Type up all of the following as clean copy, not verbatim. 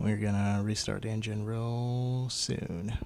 We're gonna restart the engine real soon.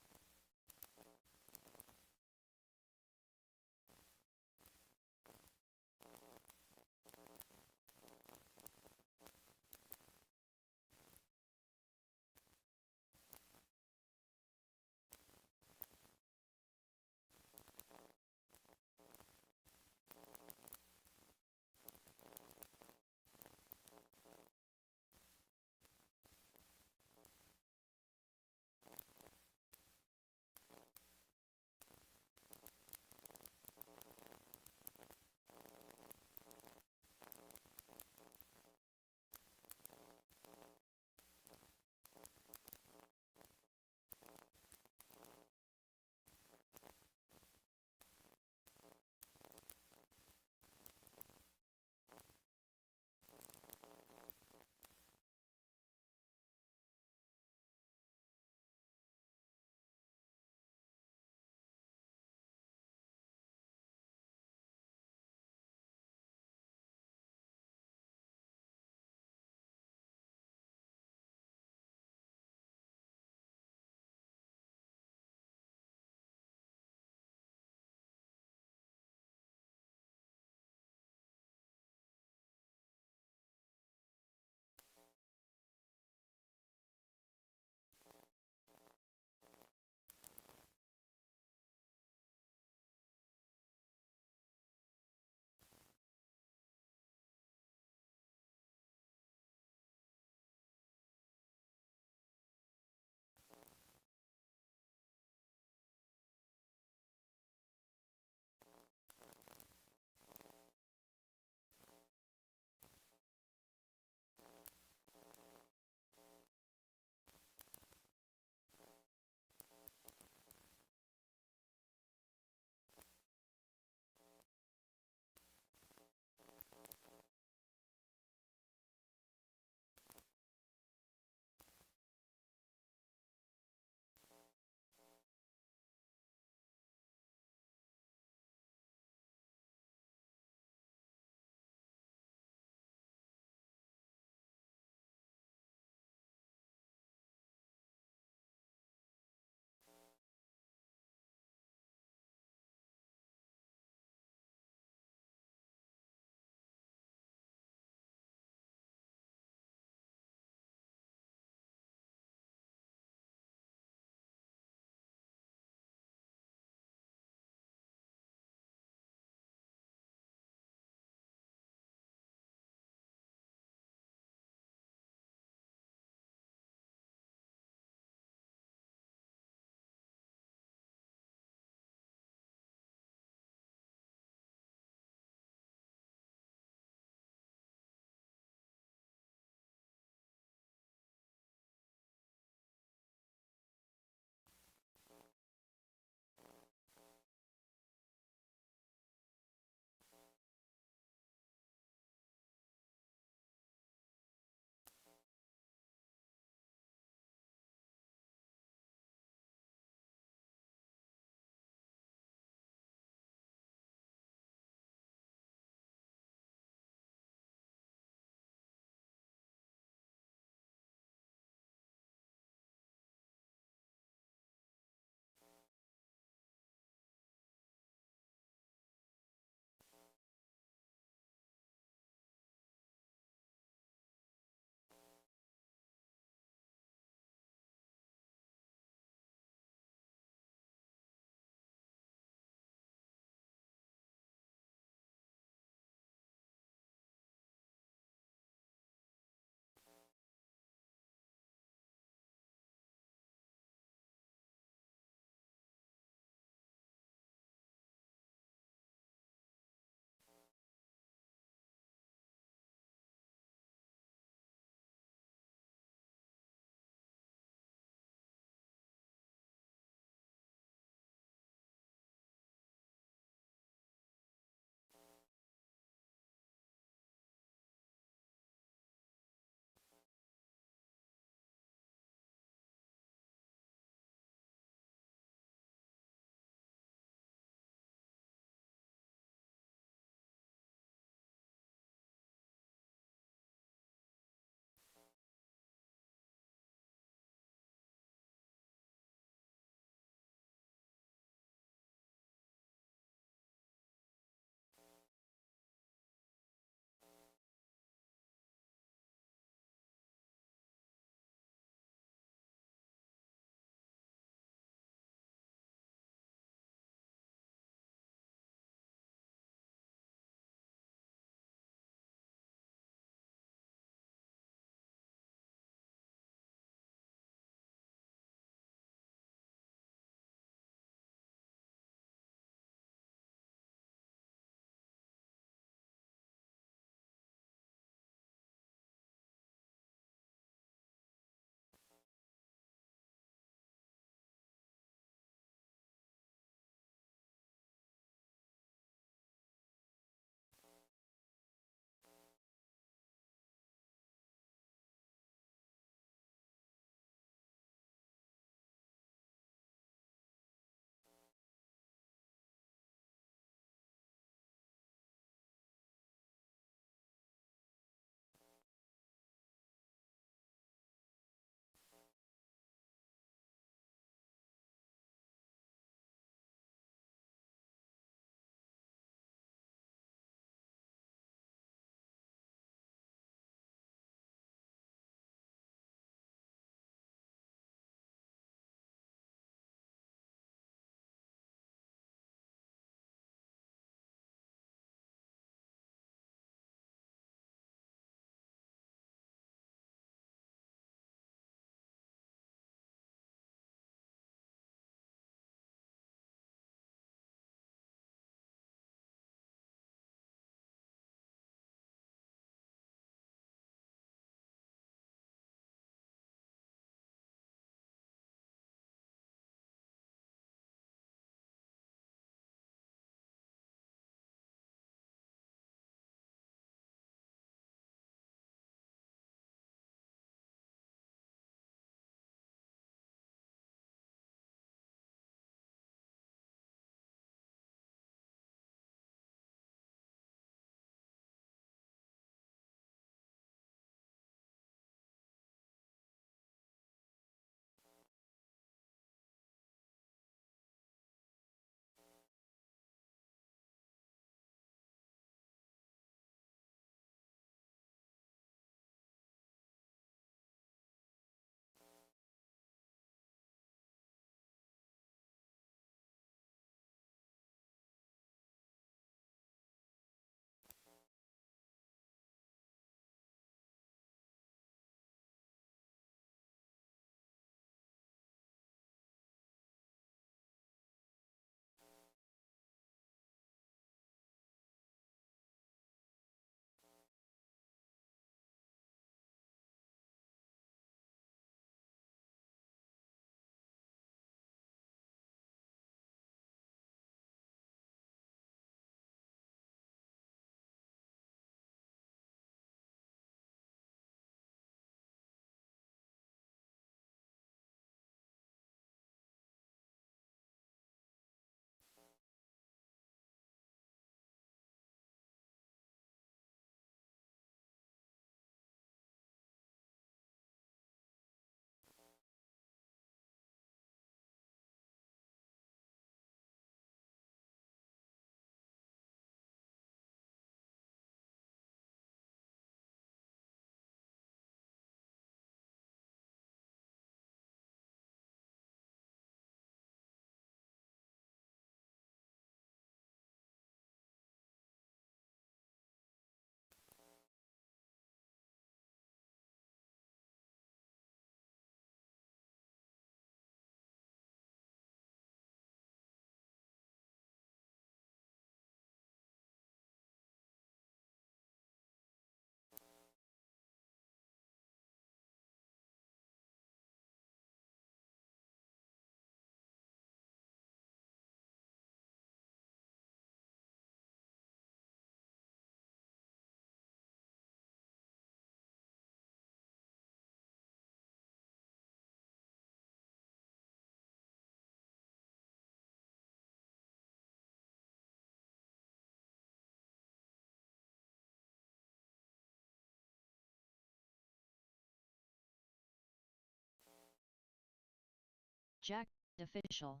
Jack official.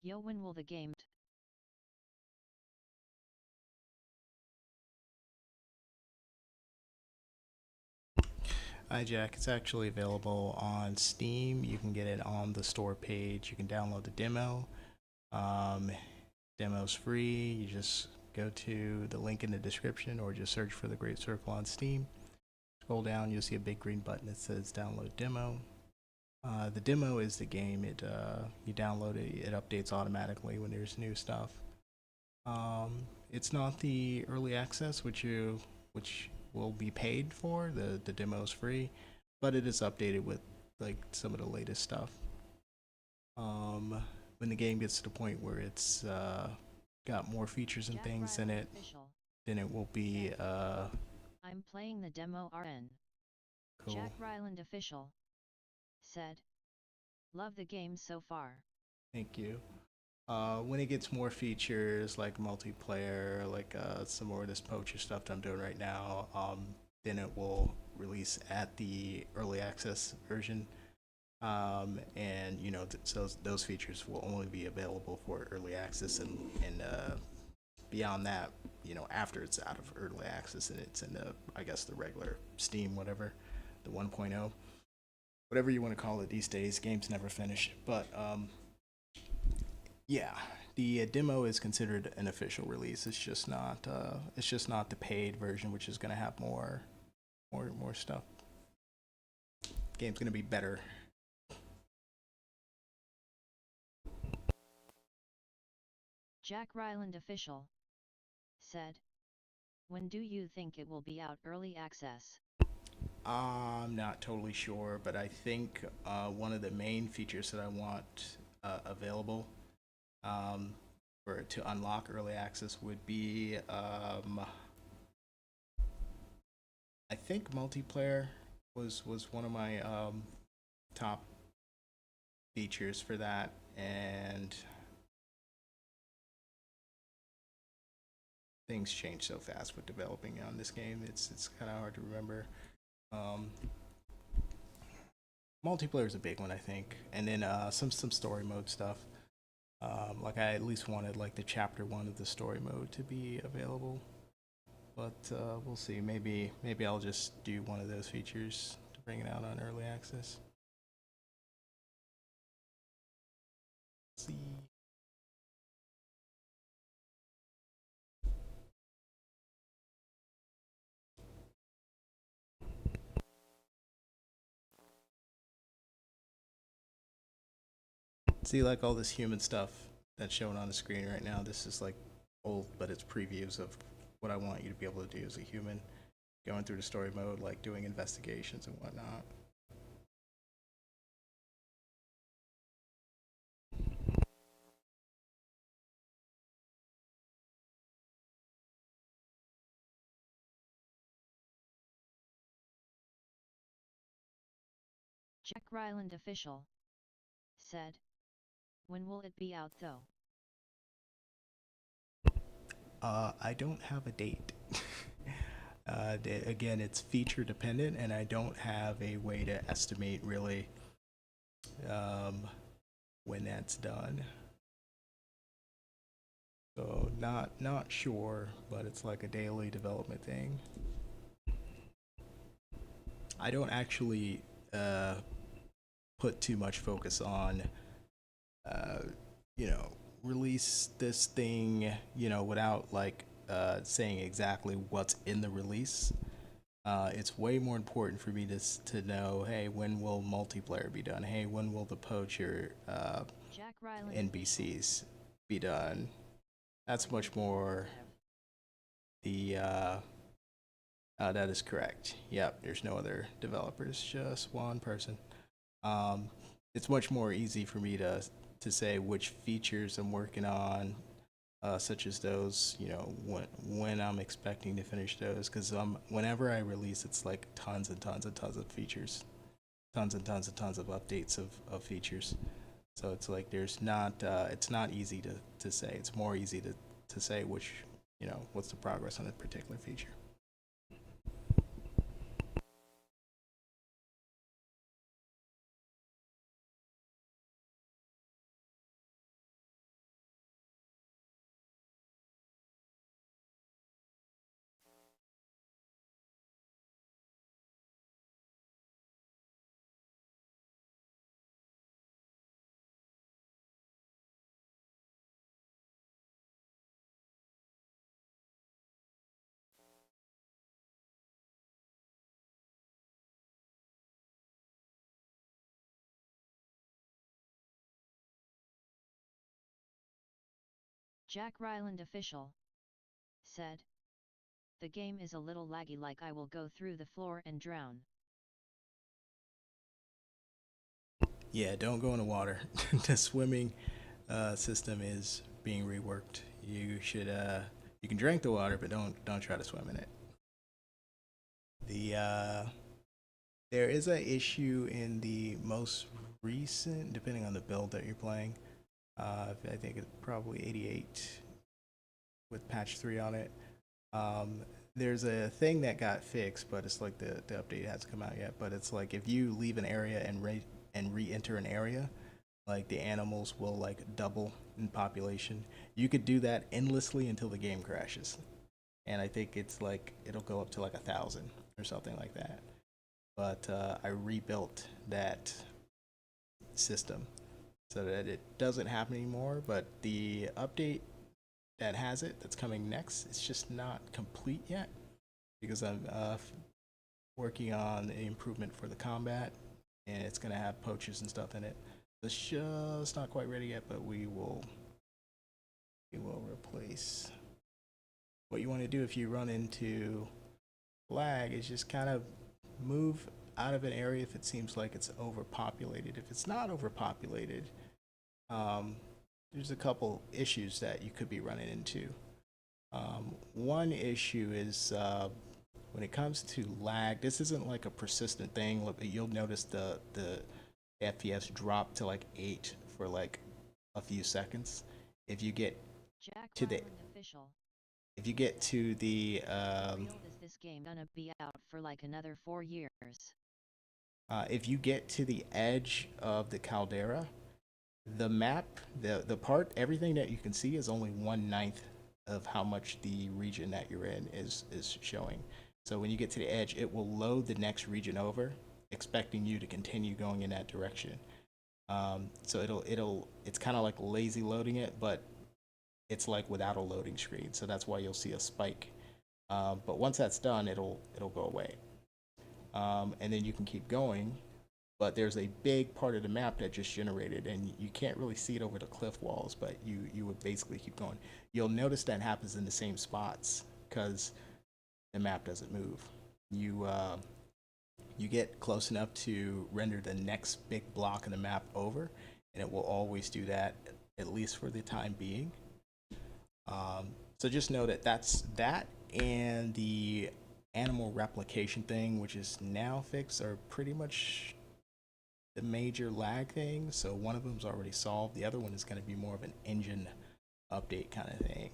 Yo, when will the game? Hi Jack, it's actually available on Steam. You can get it on the store page. You can download the demo. Um, Demo's free. You just go to the link in the description or just search for the Great Circle on Steam. Scroll down, you'll see a big green button that says download demo. The demo is the game. You download it, it updates automatically when there's new stuff. It's not the early access, which will be paid for. The demo is free, but it is updated with like some of the latest stuff. When the game gets to the point where it's got more features and Jack things in it, official. then it will be I'm playing the demo RN. cool. Jack Ryland official. Said. Love the game so far. Thank you. When it gets more features like multiplayer, like some more of this poacher stuff that I'm doing right now, then it will release at the early access version. And you know, so those features will only be available for early access, and beyond that, you know, after it's out of early access and it's in the, I guess, the regular Steam, whatever, the 1.0, whatever you want to call it these days. Games never finish, but yeah, the demo is considered an official release. It's just not the paid version, which is going to have more stuff. Game's going to be better. Jack Ryland official. Said. When do you think it will be out early access? I'm not totally sure, but I think one of the main features that I want available for to unlock early access would be I think multiplayer was one of my top features for that, and things change so fast with developing on this game. It's kind of hard to remember. Multiplayer is a big one, I think, and then some story mode stuff. Like I at least wanted like the chapter 1 of the story mode to be available, but we'll see. Maybe I'll just do one of those features to bring it out on early access. Let's see. See, like all this human stuff that's shown on the screen right now, this is like old, but it's previews of what I want you to be able to do as a human, going through the story mode, like doing investigations and whatnot. Jack Ryland official. Said. When will it be out though? I don't have a date. Again, it's feature dependent, and I don't have a way to estimate really when that's done. So not sure, but it's like a daily development thing. I don't actually put too much focus on, you know, release this thing, you know, without like saying exactly what's in the release. It's way more important for me to know, hey, when will multiplayer be done? Hey, when will the poacher Jack Ryland NBCs be done? That's much more the that is correct. Yep, there's no other developers, just one person. It's much more easy for me to say which features I'm working on, such as those, you know, when I'm expecting to finish those, because whenever I release, it's like tons and tons and tons of features, tons and tons and tons of updates of features. So it's like it's not easy to say. It's more easy to say which, you know, what's the progress on a particular feature. Jack Ryland official said, "The game is a little laggy, like I will go through the floor and drown." Yeah, don't go in the water. The swimming system is being reworked. You can drink the water, but don't try to swim in it. The There is a issue in the most recent, depending on the build that you're playing. I think it's probably 88 with patch 3 on it. There's a thing that got fixed, but it's like the update hasn't come out yet. But it's like if you leave an area and re-enter an area, like the animals will like double in population. You could do that endlessly until the game crashes, and I think it's like it'll go up to like 1,000 or something like that. But I rebuilt that system so that it doesn't happen anymore. But the update that has it, that's coming next, it's just not complete yet because I'm working on an improvement for the combat, and it's gonna have poaches and stuff in it. It's just not quite ready yet, but we will replace. What you want to do if you run into lag is just kind of move out of an area if it seems like it's overpopulated. If it's not overpopulated, there's a couple issues that you could be running into. One issue is when it comes to lag, this isn't like a persistent thing. Look, you'll notice the FPS drop to like 8 for like a few seconds. If you get Jack to the Ryland official, if you get to the for real, is this game gonna be out for like another 4 years? if you get to the edge of the caldera, the map, the part, everything that you can see is only 1/9 of how much the region that you're in is showing. So when you get to the edge, it will load the next region over, expecting you to continue going in that direction. So it's kind of like lazy loading it, but it's like without a loading screen. So that's why you'll see a spike. But once that's done, it'll go away, and then you can keep going. But there's a big part of the map that just generated, and you can't really see it over the cliff walls, but you would basically keep going. You'll notice that happens in the same spots because the map doesn't move. You get close enough to render the next big block of the map over, and it will always do that, at least for the time being. So just know that that's that, and the animal replication thing, which is now fixed, are pretty much the major lag thing. So one of them's already solved. The other one is going to be more of an engine update kind of thing.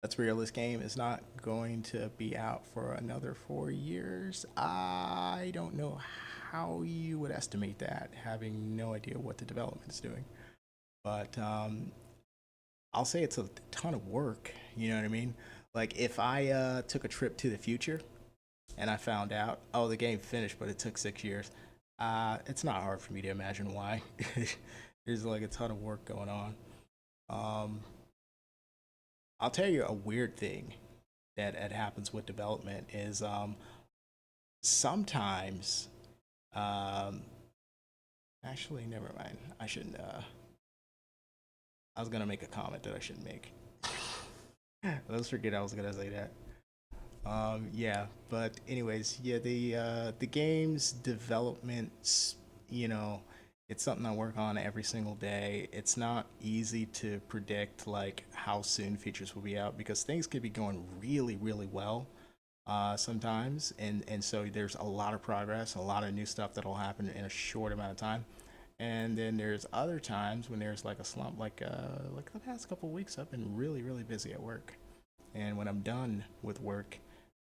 That's real. This game is not going to be out for another 4 years. I don't know how you would estimate that, having no idea what the development is doing. But I'll say it's a ton of work. You know what I mean? Like if I took a trip to the future and I found out, oh, the game finished, but it took 6 years, it's not hard for me to imagine why. There's like a ton of work going on. I'll tell you a weird thing that happens with development is sometimes, um, actually, never mind. I shouldn't. I was gonna make a comment that I shouldn't make. Let's forget I was gonna say that. Yeah, but anyways, yeah, the game's development, you know, it's something I work on every single day. It's not easy to predict like how soon features will be out because things could be going really, really well sometimes, and so there's a lot of progress, a lot of new stuff that'll happen in a short amount of time. And then there's other times when there's like a slump, like the past couple of weeks, I've been really, really busy at work. And when I'm done with work,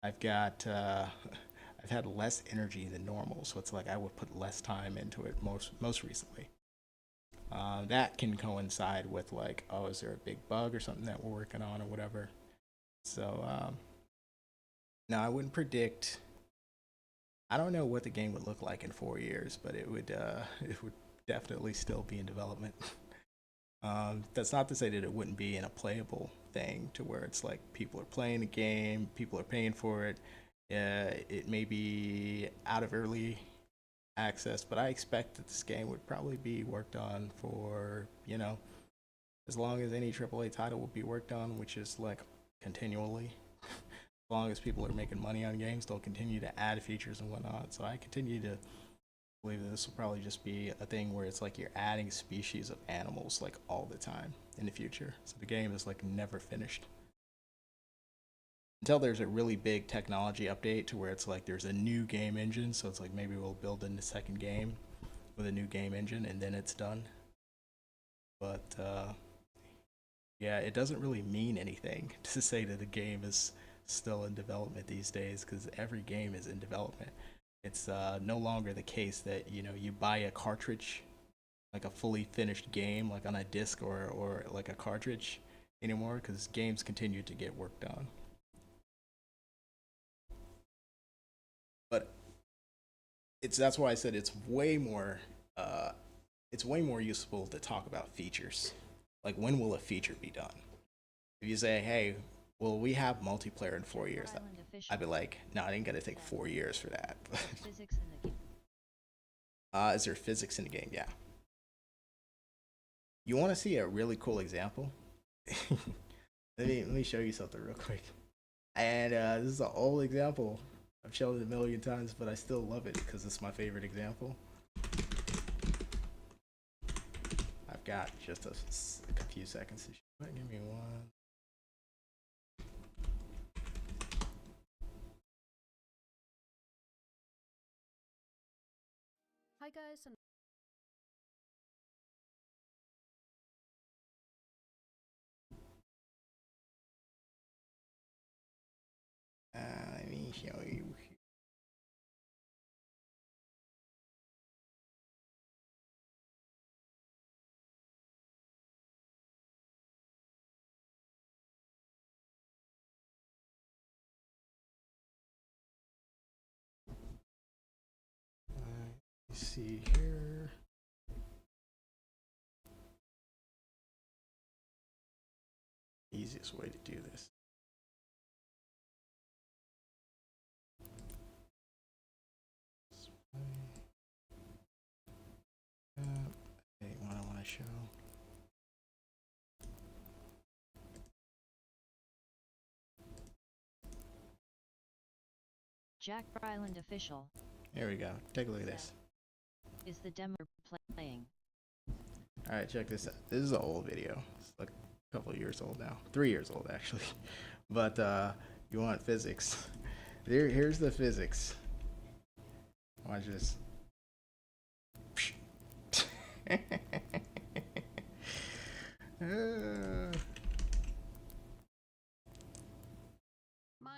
I've got I've had less energy than normal, so it's like I would put less time into it most recently. That can coincide with like, oh, is there a big bug or something that we're working on or whatever. So no, I wouldn't predict. I don't know what the game would look like in 4 years, but it would it would definitely still be in development. That's not to say that it wouldn't be in a playable thing to where it's like people are playing the game, people are paying for it. It may be out of early access, but I expect that this game would probably be worked on for, as long as any AAA title will be worked on, which is like continually. As long as people are making money on games, they'll continue to add features and whatnot. So I continue to believe that this will probably just be a thing where it's like you're adding species of animals like all the time in the future. So the game is like never finished. Until there's a really big technology update to where it's like there's a new game engine. So it's like maybe we'll build in the second game with a new game engine and then it's done. But yeah, it doesn't really mean anything to say that the game is still in development these days because every game is in development. It's no longer the case that you buy a cartridge, like a fully finished game, like on a disc or like a cartridge anymore, because games continue to get worked on. But that's why I said it's way more useful to talk about features. Like when will a feature be done? If you say, hey, will we have multiplayer in 4 years? I'd be like, no, it ain't gonna take 4 years for that. Physics in the game. Is there physics in the game? Yeah. You want to see a really cool example? let me show you something real quick. And this is an old example. I've shown it a million times, but I still love it because it's my favorite example. I've got just a few seconds to show it. Give me one. Hi guys, and Let me show you. Let's see here. Easiest way to do this. Okay, what I want to show. Jack Ryland official. There we go. Take a look at this. Is the demo playing? All right, check this out. This is an old video. It's like a couple of years old now. 3 years old actually. But you want physics? Here's the physics. Watch this.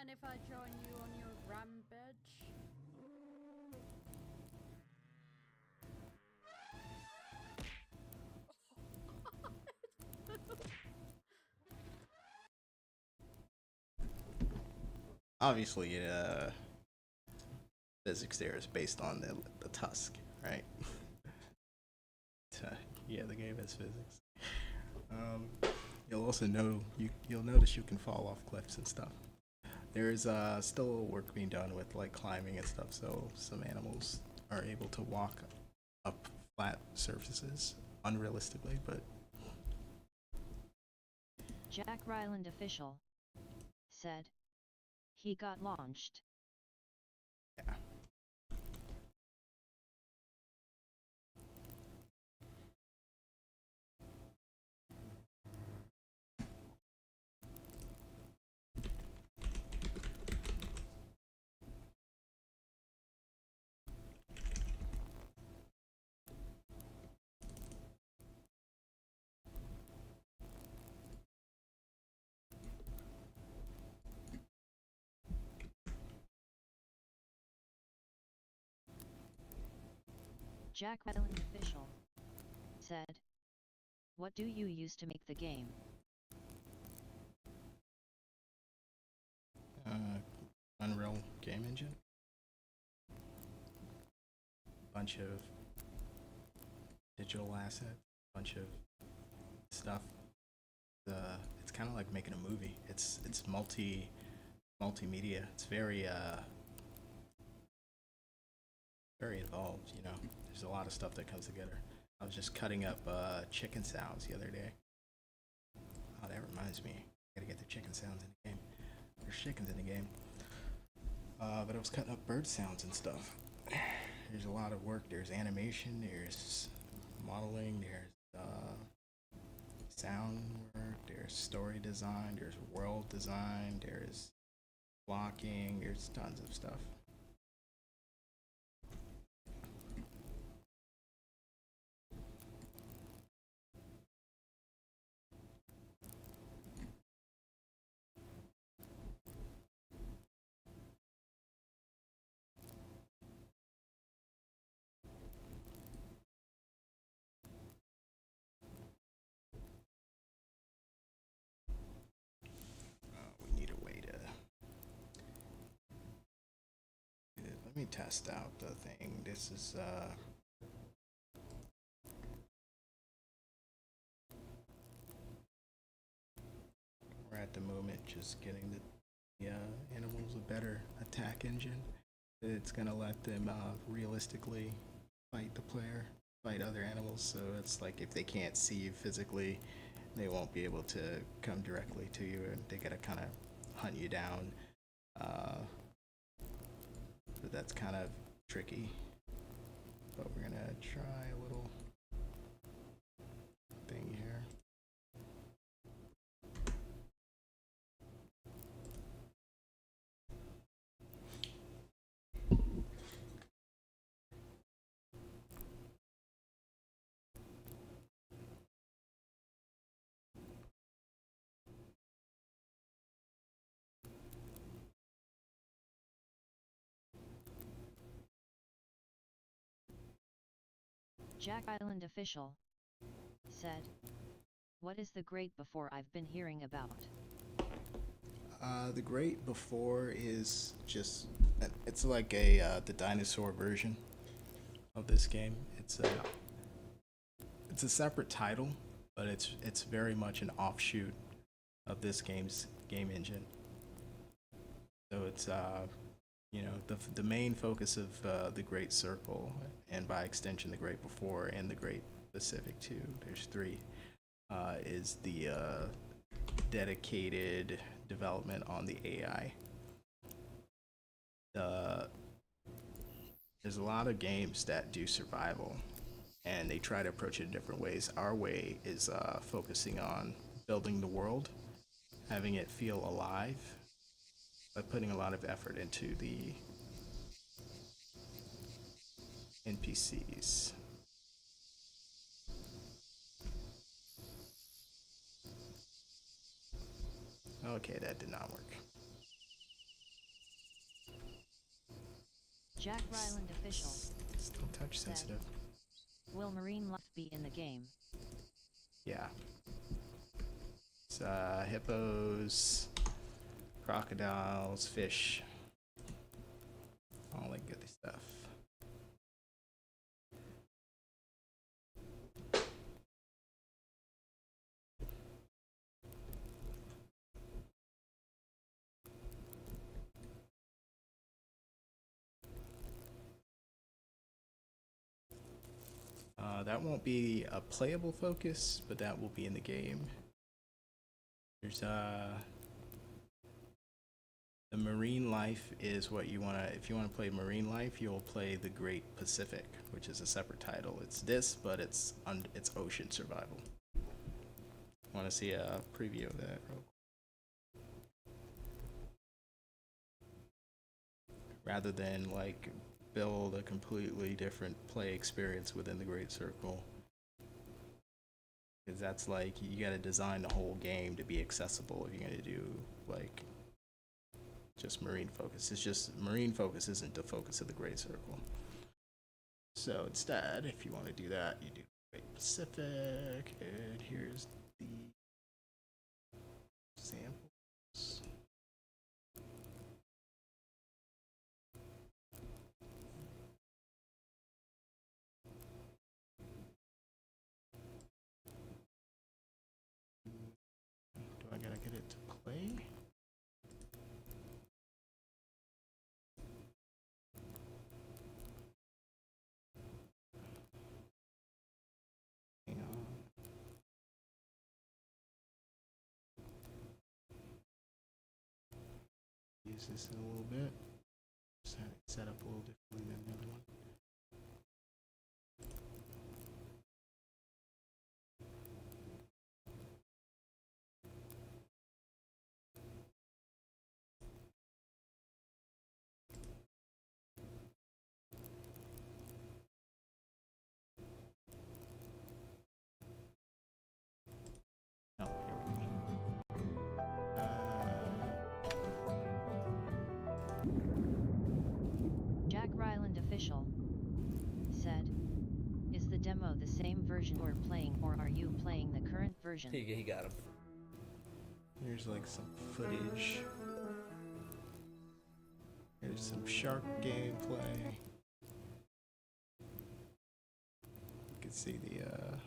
mind if I join you on your rampage? Obviously, physics there is based on the tusk, right? Yeah, the game has physics. You'll also you'll notice you can fall off cliffs and stuff. There's still work being done with like climbing and stuff, so some animals are able to walk up flat surfaces unrealistically, but Jack Ryland official said he got launched. yeah. Jack Ryland official said, "What do you use to make the game?" Unreal game engine. Bunch of digital assets, bunch of stuff. It's kind of like making a movie. It's multimedia. It's very very involved. You know, there's a lot of stuff that comes together. I was just cutting up chicken sounds the other day. reminds me, I gotta get the chicken sounds in the game. There's chickens in the game. But I was cutting up bird sounds and stuff. There's a lot of work. There's animation, there's modeling, there's sound work, there's story design, there's world design, there's blocking, there's tons of stuff. We need a way to. Let me test out the thing. This is we're at the moment just getting the animals a better attack engine. It's gonna let them realistically fight the player, fight other animals. So it's like if they can't see you physically, they won't be able to come directly to you, and they gotta kind of hunt you down. So that's kind of tricky. But we're gonna try a little thing here. Jack Island official said, "What is the great before I've been hearing about?" The Great Before is just, it's like a the dinosaur version of this game. It's a separate title, but it's very much an offshoot of this game's game engine. So it's you know, the main focus of the Great Circle, and by extension the Great Before and the Great Pacific too. There's three. Is the dedicated development on the AI. There's a lot of games that do survival, and they try to approach it in different ways. Our way is focusing on building the world, having it feel alive, by putting a lot of effort into the NPCs. Okay, that did not work. Jack Ryland official Still touch sensitive. Will marine life be in the game? Yeah. It's hippos, crocodiles, fish, all that good stuff. That won't be a playable focus, but that will be in the game. There's the marine life is what you wanna. If you wanna play marine life, you'll play the Great Pacific, which is a separate title. It's this, but it's ocean survival. Want to see a preview of that? Rather than like build a completely different play experience within the Great Circle, because that's like you got to design the whole game to be accessible if you're going to do like just marine focus. It's just marine focus isn't the focus of the Great Circle. So instead, if you want to do that, you do Great Pacific, and here's the samples. Do I gotta get it to play? Hang on. use this in a little bit. Just had it set up a little differently than the other one. Oh, here we go. Jack Ryland official said, "Is the demo the same version we're playing, or are you playing the current version?" He got him. Here's like some footage. Here's some shark gameplay. You can see the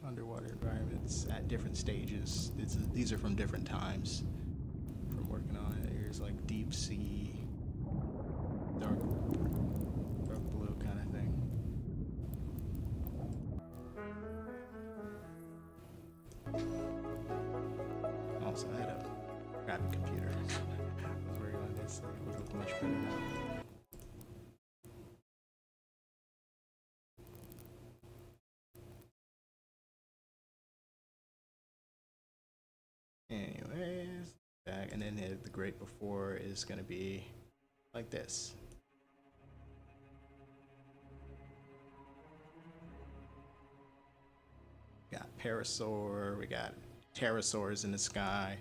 underwater environments at different stages. These are from different times from working on it. Here's like deep sea, dark blue kind of thing. Also, I had a crappy computer. I was working on this, so it would look much better now. Anyways, back, and then the great before is gonna be like this. Got parasaur, we got pterosaurs in the sky.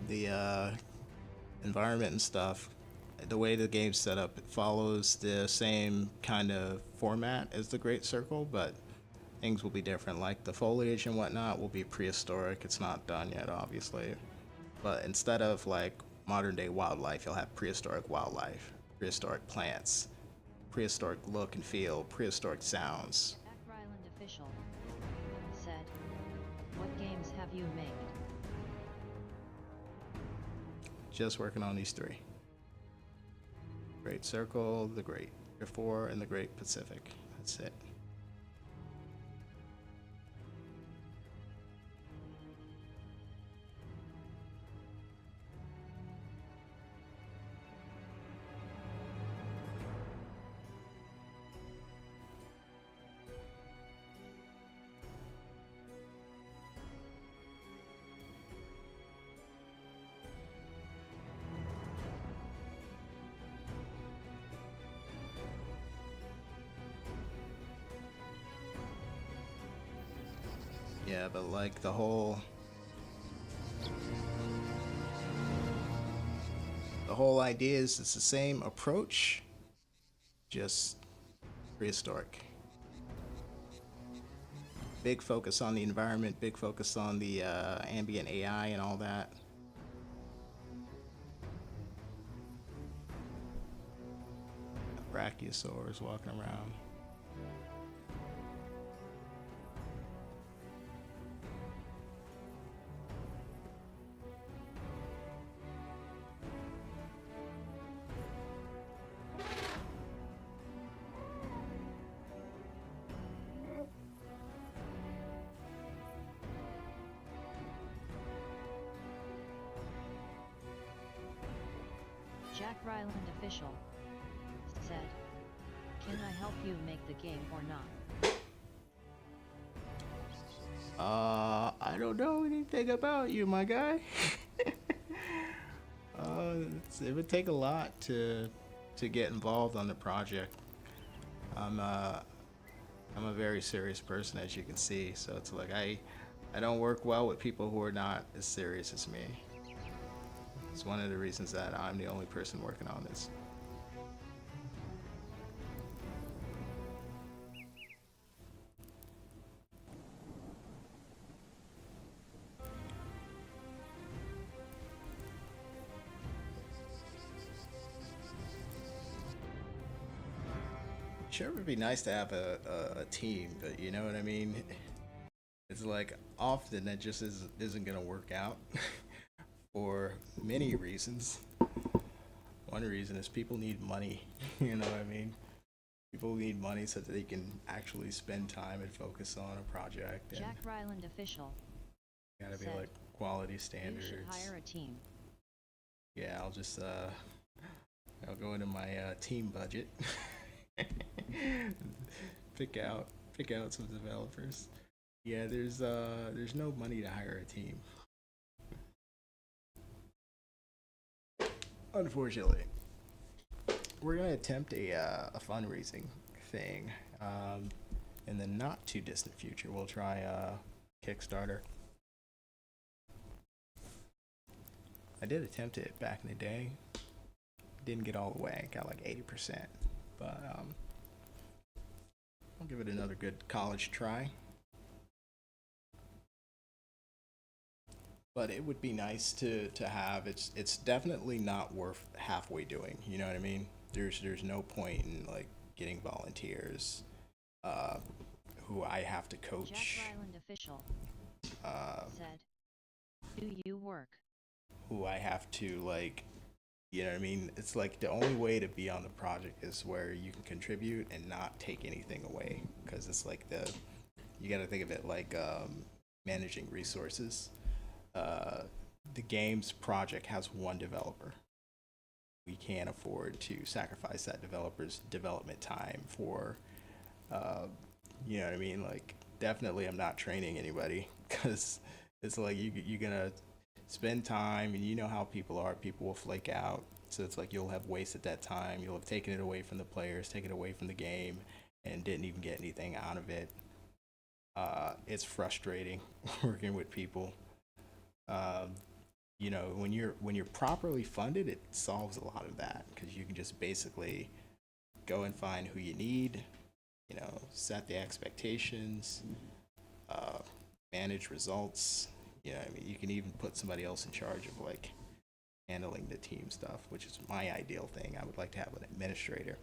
The environment and stuff, the way the game's set up, it follows the same kind of format as the Great Circle, but things will be different. Like the foliage and whatnot will be prehistoric. It's not done yet, obviously. But instead of like modern day wildlife, you'll have prehistoric wildlife, prehistoric plants, prehistoric look and feel, prehistoric sounds. Jack Ryland official said, "What games have you made?" Just working on these three. Great Circle, the Great Before, and the Great Pacific. That's it. Yeah, but like the whole idea is it's the same approach, just prehistoric. Big focus on the environment, big focus on the ambient AI and all that. Brachiosaurs walking around. Jack Ryland official said, "Can I help you make the game or not?" I don't know anything about you, my guy. It would take a lot to get involved on the project. I'm a very serious person, as you can see. So it's like I don't work well with people who are not as serious as me. It's one of the reasons that I'm the only person working on this. Sure, it would be nice to have a team, but you know what I mean? It's like often that just isn't gonna work out for many reasons. One reason is people need money. You know what I mean? People need money so that they can actually spend time and focus on a project. And Jack Ryland official. gotta be said, like quality You standards. should hire a team. Yeah, I'll go into my team budget. pick out some developers. Yeah, there's no money to hire a team. Unfortunately, we're gonna attempt a fundraising thing in the not too distant future. We'll try Kickstarter. I did attempt it back in the day. Didn't get all the way. Got like 80%, but I'll give it another good college try. But it would be nice to have. It's definitely not worth halfway doing. You know what I mean? There's no point in like getting volunteers who I have to coach. Jack Ryland official. Said. Do you work? Who I have to like, you know what I mean? It's like the only way to be on the project is where you can contribute and not take anything away, because it's like you got to think of it like managing resources. The game's project has one developer. We can't afford to sacrifice that developer's development time for, you know what I mean? Like, definitely I'm not training anybody, because it's like you're gonna spend time, and you know how people are. People will flake out. So it's like you'll have wasted that time. You'll have taken it away from the players, taken it away from the game, and didn't even get anything out of it. It's frustrating working with people. You know, when you're properly funded, it solves a lot of that, because you can just basically go and find who you need, you know, set the expectations, manage results. You know, I mean, you can even put somebody else in charge of like handling the team stuff, which is my ideal thing. I would like to have an administrator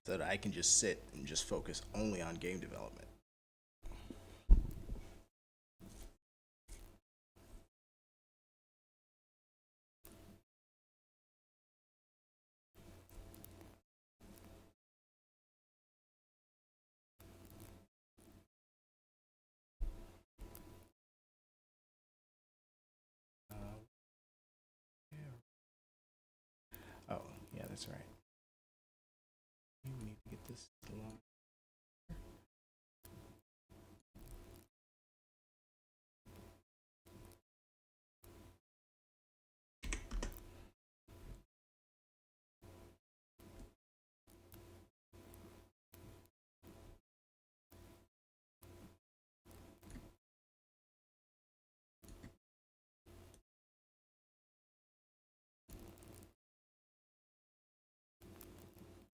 so that I can just sit and just focus only on game development. Oh, yeah, that's right. We need to get this along.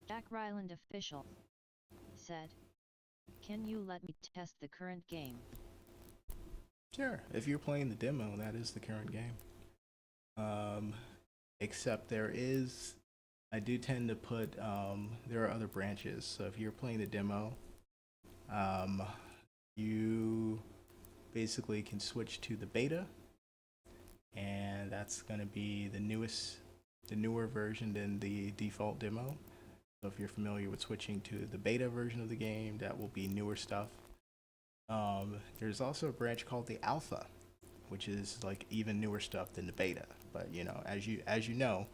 Jack Ryland official. Said. Can you let me test the current game? Sure. If you're playing the demo, that is the current game. Except I do tend to put, there are other branches. So if you're playing the demo, you basically can switch to the beta, and that's going to be the newer version than the default demo. So if you're familiar with switching to the beta version of the game, that will be newer stuff. There's also a branch called the alpha, which is like even newer stuff than the beta. But you know, as you know,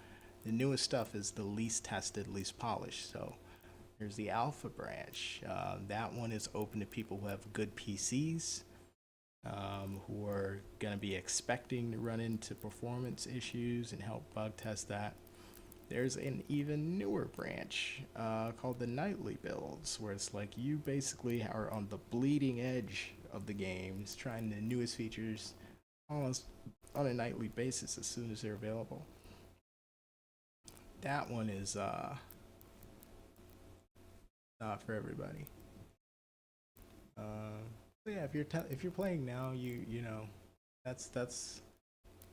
the newest stuff is the least tested, least polished. So there's the alpha branch. That one is open to people who have good PCs, who are going to be expecting to run into performance issues and help bug test that. There's an even newer branch called the nightly builds, where it's like you basically are on the bleeding edge of the games, trying the newest features almost on a nightly basis as soon as they're available. That one is not for everybody. So yeah, if you're playing now, you know, that's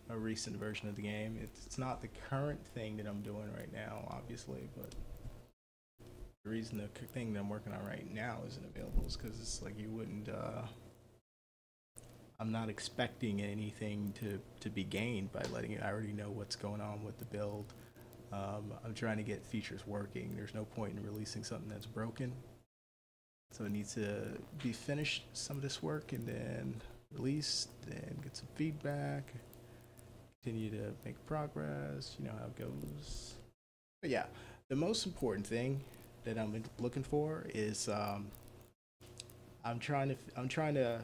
a recent version of the game. It's not the current thing that I'm doing right now, obviously, but the reason the thing that I'm working on right now isn't available is because it's like you wouldn't I'm not expecting anything to be gained by letting it. I already know what's going on with the build. I'm trying to get features working. There's no point in releasing something that's broken. So it needs to be finished, some of this work, and then released and get some feedback. Continue to make progress, you know how it goes. But yeah, the most important thing that I'm looking for is I'm trying to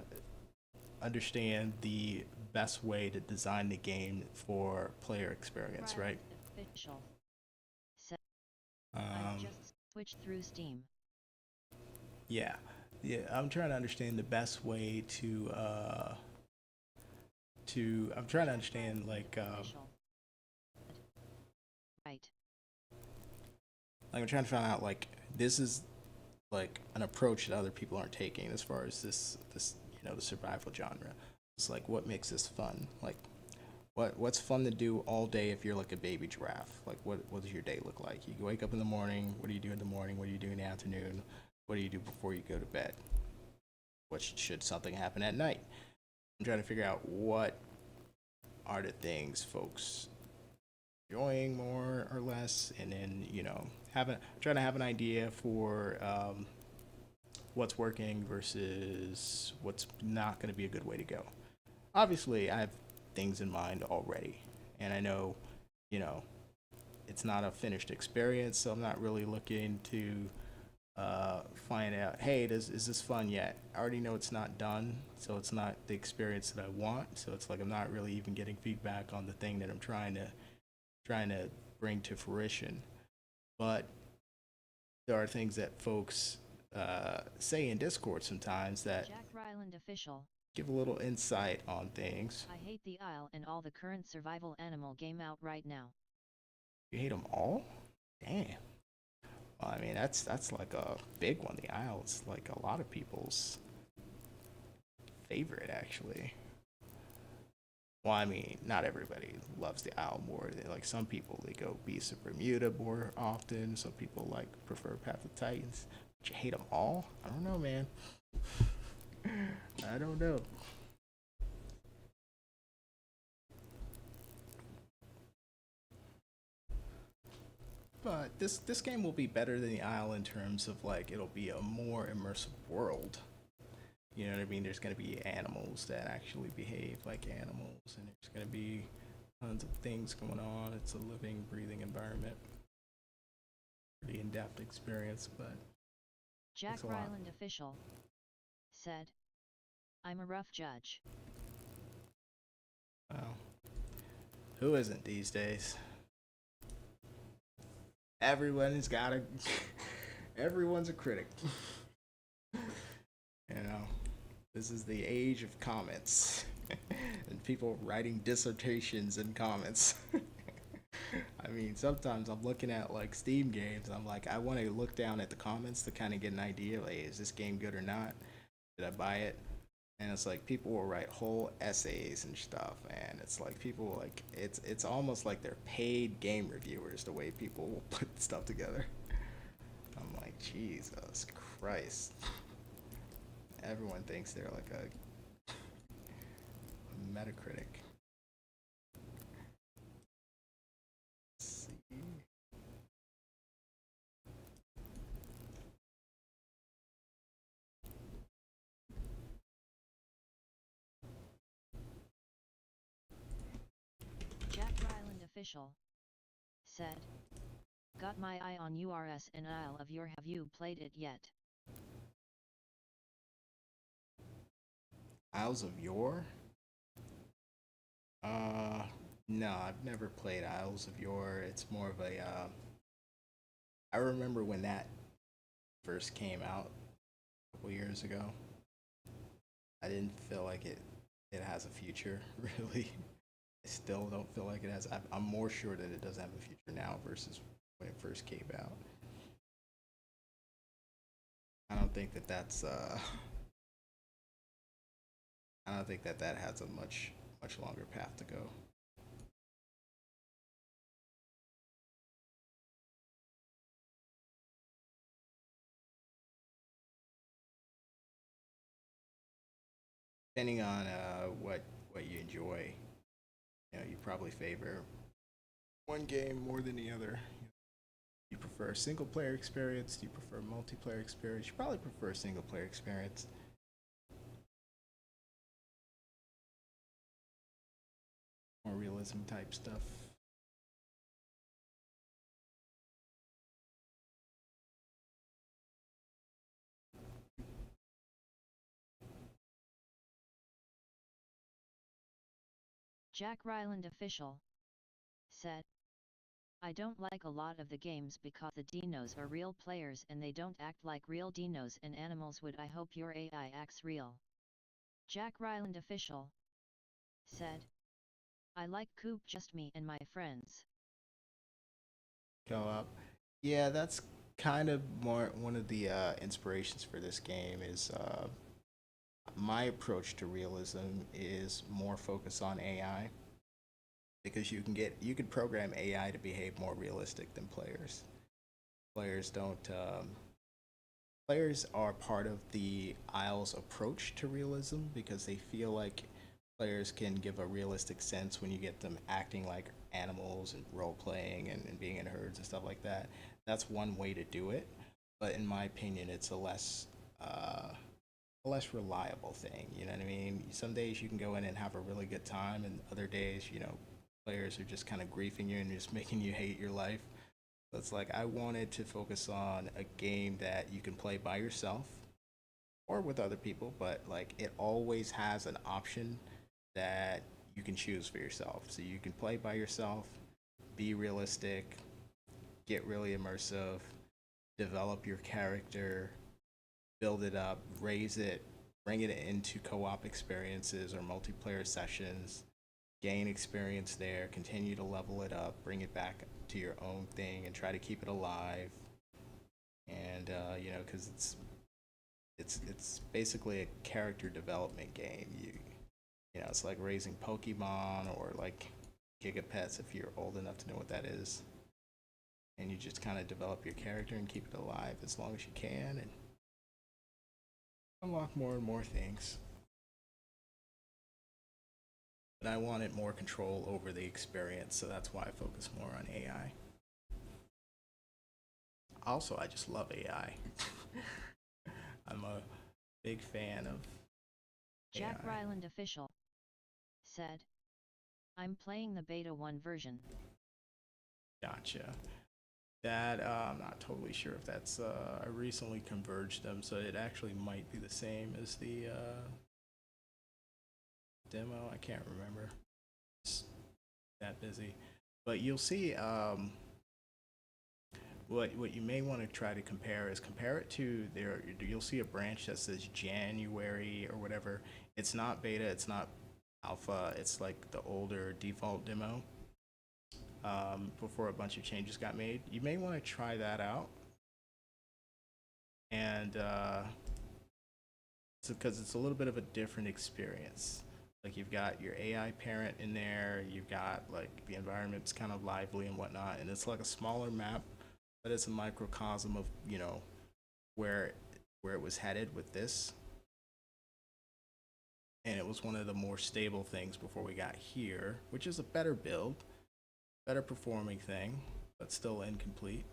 understand the best way to design the game for player experience, right? Official. Said, Um, I've just switched through Steam. yeah, I'm trying to understand the best way to I'm trying to understand like Right. I'm trying to find out like this is like an approach that other people aren't taking as far as this you know, the survival genre. It's like what makes this fun? Like what's fun to do all day if you're like a baby giraffe? Like what does your day look like? You wake up in the morning, what do you do in the morning? What do you do in the afternoon? What do you do before you go to bed? What should something happen at night? I'm trying to figure out what are the things folks enjoying more or less, and then you know trying to have an idea for what's working versus what's not going to be a good way to go. Obviously, I have things in mind already, and I know, you know, it's not a finished experience, so I'm not really looking to find out, hey, is this fun yet? I already know it's not done, so it's not the experience that I want. So it's like I'm not really even getting feedback on the thing that I'm trying to bring to fruition. But there are things that folks say in Discord sometimes that Jack Ryland Official. give a little insight on things. I hate the Isle and all the current survival animal game out right now. You hate them all? Damn. Well, I mean, that's like a big one. The Isle's like a lot of people's favorite, actually. Well, I mean, not everybody loves the Isle more. Like some people, they go Beast of Bermuda more often. Some people like prefer Path of Titans. But you hate them all? I don't know, man. I don't know. But this game will be better than the Isle in terms of like it'll be a more immersive world. You know what I mean? There's gonna be animals that actually behave like animals, and there's gonna be tons of things going on. It's a living, breathing environment. Pretty in-depth experience, but Jack Ryland Official said, I'm a rough judge. well, who isn't these days? Everyone's got a everyone's a critic. You know, this is the age of comments and people writing dissertations in comments. I mean, sometimes I'm looking at like Steam games and I'm like, I want to look down at the comments to kind of get an idea, like, is this game good or not? Did I buy it? And it's like people will write whole essays and stuff, and it's like people like it's almost like they're paid game reviewers the way people will put stuff together. I'm like, Jesus Christ. Everyone thinks they're like a Metacritic. Let's see. Jack Ryland Official said, got my eye on URS and Isle of Yore. Have you played it yet? Isles of Yore? No, I've never played Isles of Yore. It's more of a, I remember when that first came out a couple years ago. I didn't feel like it has a future, really. I still don't feel like it has. I'm more sure that it doesn't have a future now versus when it first came out. I don't think that that's, I don't think that that has a much longer path to go. Depending on what you enjoy. You know, you probably favor one game more than the other. You prefer a single player experience? Do you prefer multiplayer experience? You probably prefer a single player experience. More realism type stuff. Jack Ryland official said, I don't like a lot of the games because the dinos are real players and they don't act like real dinos and animals would. I hope your AI acts real. Jack Ryland official said, I like Coop, just me and my friends. Co-op. Yeah, that's kind of more one of the inspirations for this game is my approach to realism is more focused on AI because you can program AI to behave more realistic than players. Players don't players are part of the Isle's approach to realism because they feel like players can give a realistic sense when you get them acting like animals and role playing and being in herds and stuff like that. That's one way to do it, but in my opinion, it's a less reliable thing. You know what I mean? Some days you can go in and have a really good time, and other days, you know, players are just kind of griefing you and just making you hate your life. So it's like I wanted to focus on a game that you can play by yourself or with other people, but like it always has an option that you can choose for yourself. So you can play by yourself, be realistic, get really immersive, develop your character, build it up, raise it, bring it into co-op experiences or multiplayer sessions, gain experience there, continue to level it up, bring it back to your own thing, and try to keep it alive. And you know, because it's basically a character development game. You know, it's like raising Pokemon or like Gigapets if you're old enough to know what that is. And you just kind of develop your character and keep it alive as long as you can and unlock more and more things. But I wanted more control over the experience, so that's why I focus more on AI. Also, I just love AI. I'm a big fan of Jack AI. Ryland official said, I'm playing the beta 1 version. Gotcha. That I'm not totally sure if that's. I recently converged them, so it actually might be the same as the demo. I can't remember. It's that busy, but you'll see. What you may want to try to compare it to there. You'll see a branch that says January or whatever. It's not beta. It's not alpha. It's like the older default demo. Before a bunch of changes got made. You may want to try that out. And because it's a little bit of a different experience. Like you've got your AI parent in there, you've got like the environment's kind of lively and whatnot, and it's like a smaller map, but it's a microcosm of, you know, where where it was headed with this. And it was one of the more stable things before we got here, which is a better build, better performing thing, but still incomplete.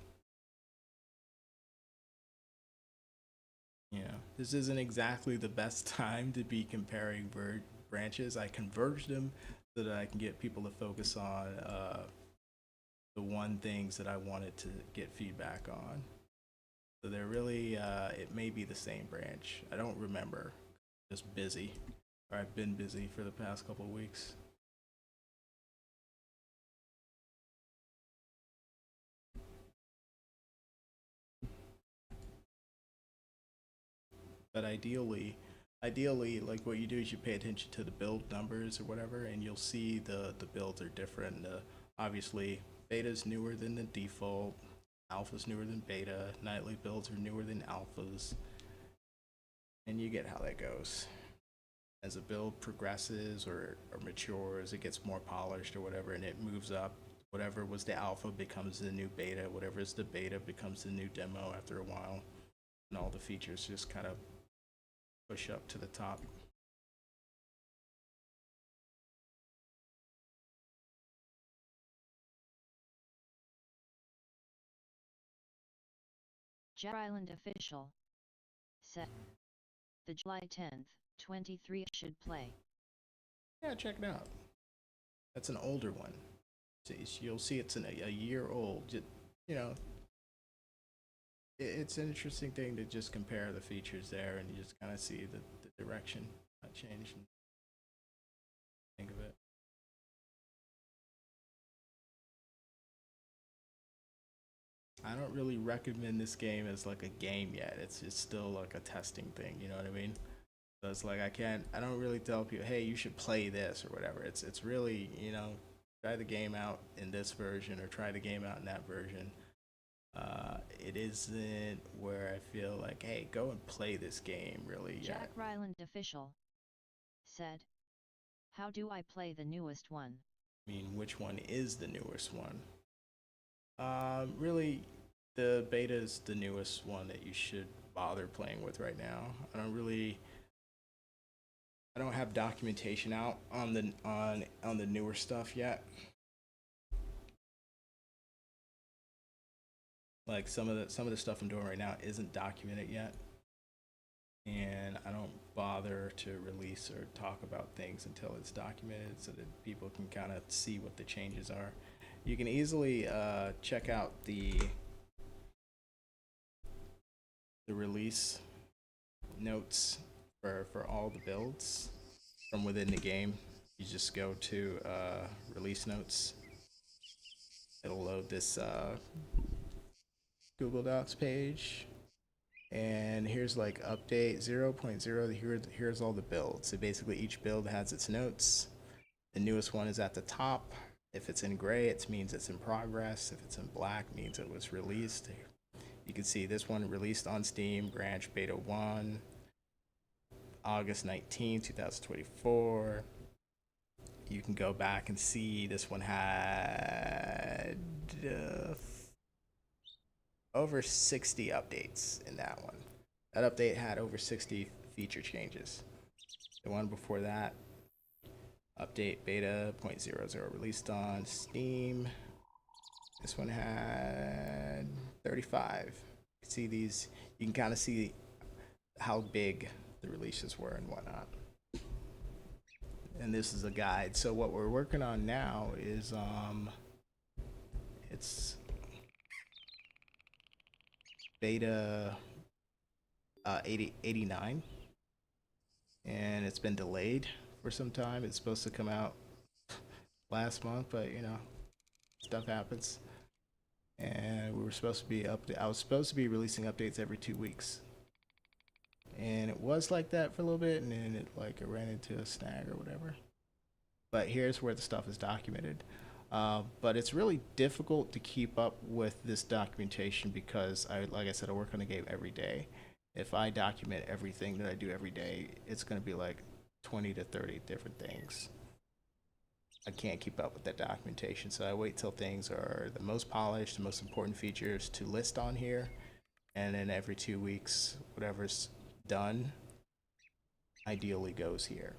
Yeah, this isn't exactly the best time to be comparing branches. I converged them so that I can get people to focus on the one things that I wanted to get feedback on. So they're really, it may be the same branch. I don't remember. Just busy, or I've been busy for the past couple of weeks. But ideally, like what you do is you pay attention to the build numbers or whatever, and you'll see the builds are different. Obviously, beta's newer than the default, alpha's newer than beta, nightly builds are newer than alphas, and you get how that goes. As a build progresses or matures, it gets more polished or whatever, and it moves up. Whatever was the alpha becomes the new beta. Whatever is the beta becomes the new demo after a while, and all the features just kind of push up to the top. Jack Island official said the July 10th, 23 should play. Yeah, check it out. That's an older one. You'll see it's a year old. You know, it's an interesting thing to just compare the features there, and you just kind of see the direction change and think of it. I don't really recommend this game as like a game yet. It's still like a testing thing. You know what I mean? So it's like I don't really tell people, hey, you should play this or whatever. It's really, you know, try the game out in this version or try the game out in that version. It isn't where I feel like, hey, go and play this game really yet. Jack Ryland official said, how do I play the newest one? I mean, which one is the newest one? Really, the beta is the newest one that you should bother playing with right now. I don't have documentation out on the newer stuff yet. Like some of the stuff I'm doing right now isn't documented yet, and I don't bother to release or talk about things until it's documented so that people can kind of see what the changes are. You can easily check out the release notes for all the builds from within the game. You just go to release notes. It'll load this Google Docs page, and here's like update 0.0. Here's all the builds. So basically each build has its notes. The newest one is at the top. If it's in gray, it means it's in progress. If it's in black, it means it was released. You can see this one released on Steam, Branch Beta 1, August 19, 2024. You can go back and see this one had over 60 updates in that one. That update had over 60 feature changes. The one before that, update beta 0.00 released on Steam. This one had 35. You can see these, you can kind of see how big the releases were and whatnot. And this is a guide. So what we're working on now is it's beta 89, and it's been delayed for some time. It's supposed to come out last month, but you know, stuff happens. And we were supposed to be I was supposed to be releasing updates every 2 weeks. And it was like that for a little bit, and then it ran into a snag or whatever. But here's where the stuff is documented. But it's really difficult to keep up with this documentation because like I said, I work on the game every day. If I document everything that I do every day, it's going to be like 20 to 30 different things. I can't keep up with that documentation, so I wait till things are the most polished, the most important features to list on here, and then every 2 weeks, whatever's done ideally goes here.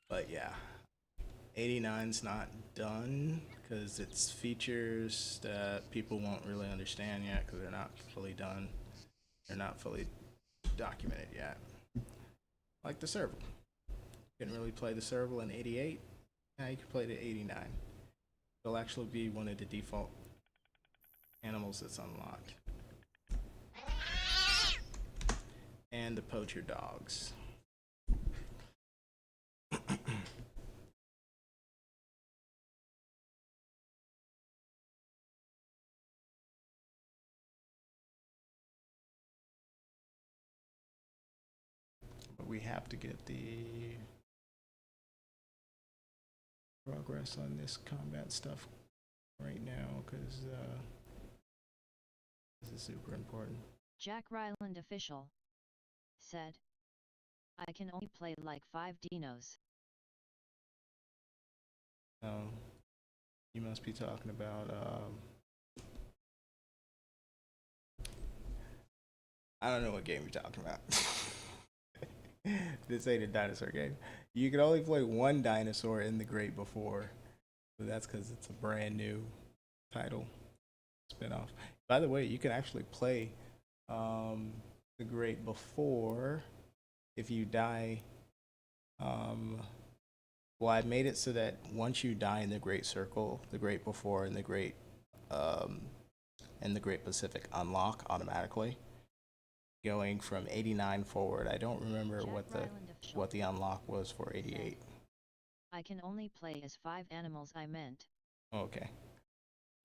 But yeah, 89's not done because it's features that people won't really understand yet because they're not fully done. They're not fully documented yet. Like the serval. Couldn't really play the serval in 88. Now you can play it at 89. It'll actually be one of the default animals that's unlocked. And the poacher dogs. But we have to get the progress on this combat stuff right now because this is super important. Jack Ryland official said, I can only play like 5 dinos. You must be talking about I don't know what game you're talking about. This ain't a dinosaur game. You can only play one dinosaur in the Great Before, but that's because it's a brand new title spinoff. By the way, you can actually play the Great Before if you die. Well, I made it so that once you die in the Great Circle, the Great Before and the Great Pacific unlock automatically. Going from 89 forward, I don't remember Jack what Ryland official the unlock was for 88. I can only play as 5 animals I meant. Okay.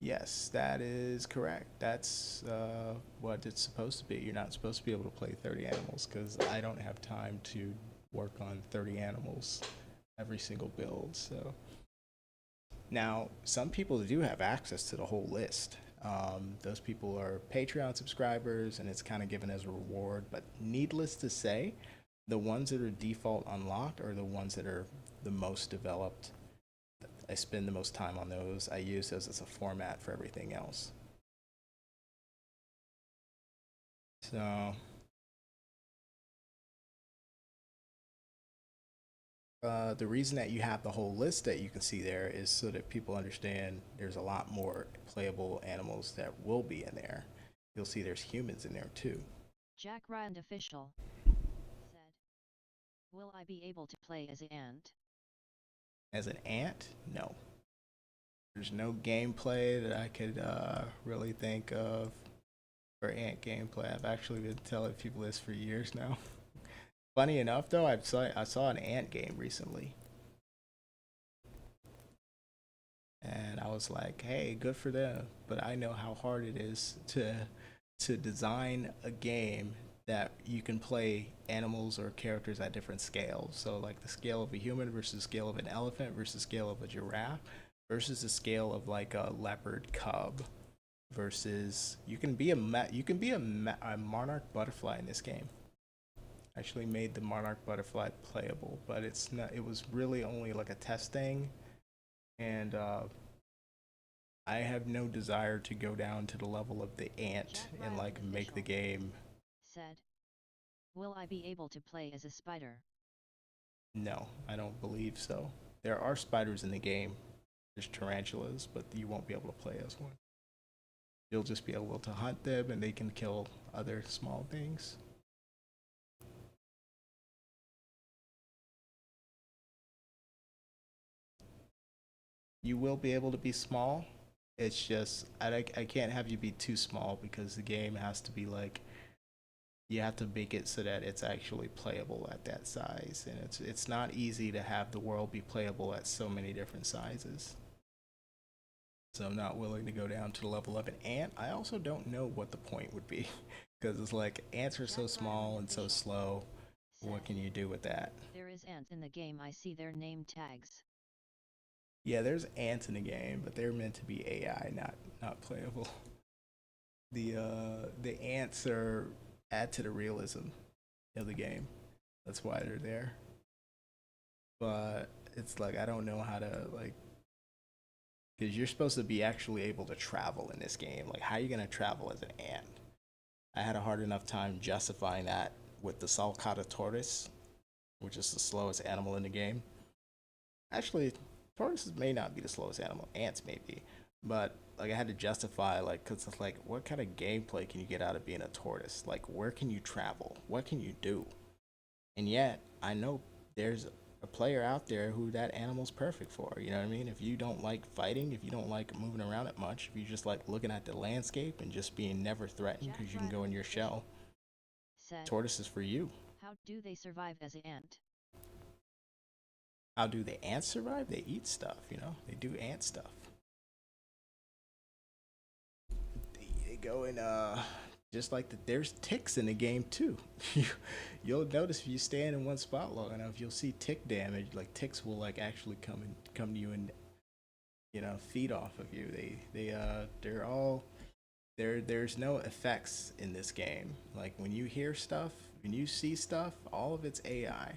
Yes, that is correct. That's what it's supposed to be. You're not supposed to be able to play 30 animals because I don't have time to work on 30 animals every single build. So now some people do have access to the whole list. Those people are Patreon subscribers, and it's kind of given as a reward. But needless to say, the ones that are default unlocked are the ones that are the most developed. I spend the most time on those. I use those as a format for everything else. So the reason that you have the whole list that you can see there is so that people understand there's a lot more playable animals that will be in there. You'll see there's humans in there too. Jack Ryland official said, will I be able to play as an ant? As an ant? No. There's no gameplay that I could really think of for ant gameplay. I've actually been telling people this for years now. Funny enough, though, I saw an ant game recently, and I was like, "Hey, good for them." But I know how hard it is to design a game that you can play animals or characters at different scales. So, like the scale of a human versus the scale of an elephant versus the scale of a giraffe versus the scale of like a leopard cub. Versus you can be a monarch butterfly in this game. Actually made the monarch butterfly playable, but it's not. It was really only like a test thing, and I have no desire to go down to the level of the ant Jack and like Ryland make the official game. said, will I be able to play as a spider? No, I don't believe so. There are spiders in the game. There's tarantulas, but you won't be able to play as one. You'll just be able to hunt them, and they can kill other small things. You will be able to be small. It's just I can't have you be too small because the game has to be like you have to make it so that it's actually playable at that size, and it's not easy to have the world be playable at so many different sizes. So I'm not willing to go down to the level of an ant. I also don't know what the point would be because it's like ants are so small and so slow. What can you do with that? There is ants in the game. I see their name tags. Yeah, there's ants in the game, but they're meant to be AI, not playable. The ants are add to the realism of the game. That's why they're there. But it's like I don't know how to like because you're supposed to be actually able to travel in this game. Like how are you gonna travel as an ant? I had a hard enough time justifying that with the sulcata tortoise, which is the slowest animal in the game. Actually, tortoises may not be the slowest animal. Ants may be, but like I had to justify like because it's like what kind of gameplay can you get out of being a tortoise? Like where can you travel? What can you do? And yet I know there's a player out there who that animal's perfect for. You know what I mean? If you don't like fighting, if you don't like moving around it much, if you just like looking at the landscape and just being never threatened because you can go in your shell, said, tortoise is for you. how do they survive as an ant? How do the ants survive? They eat stuff, you know? They do ant stuff. They go in, just like there's ticks in the game too. You'll notice if you stand in one spot long enough, you'll see tick damage. Like ticks will like actually come to you and feed off of you. They're all there's no effects in this game. Like when you hear stuff, when you see stuff, all of it's AI.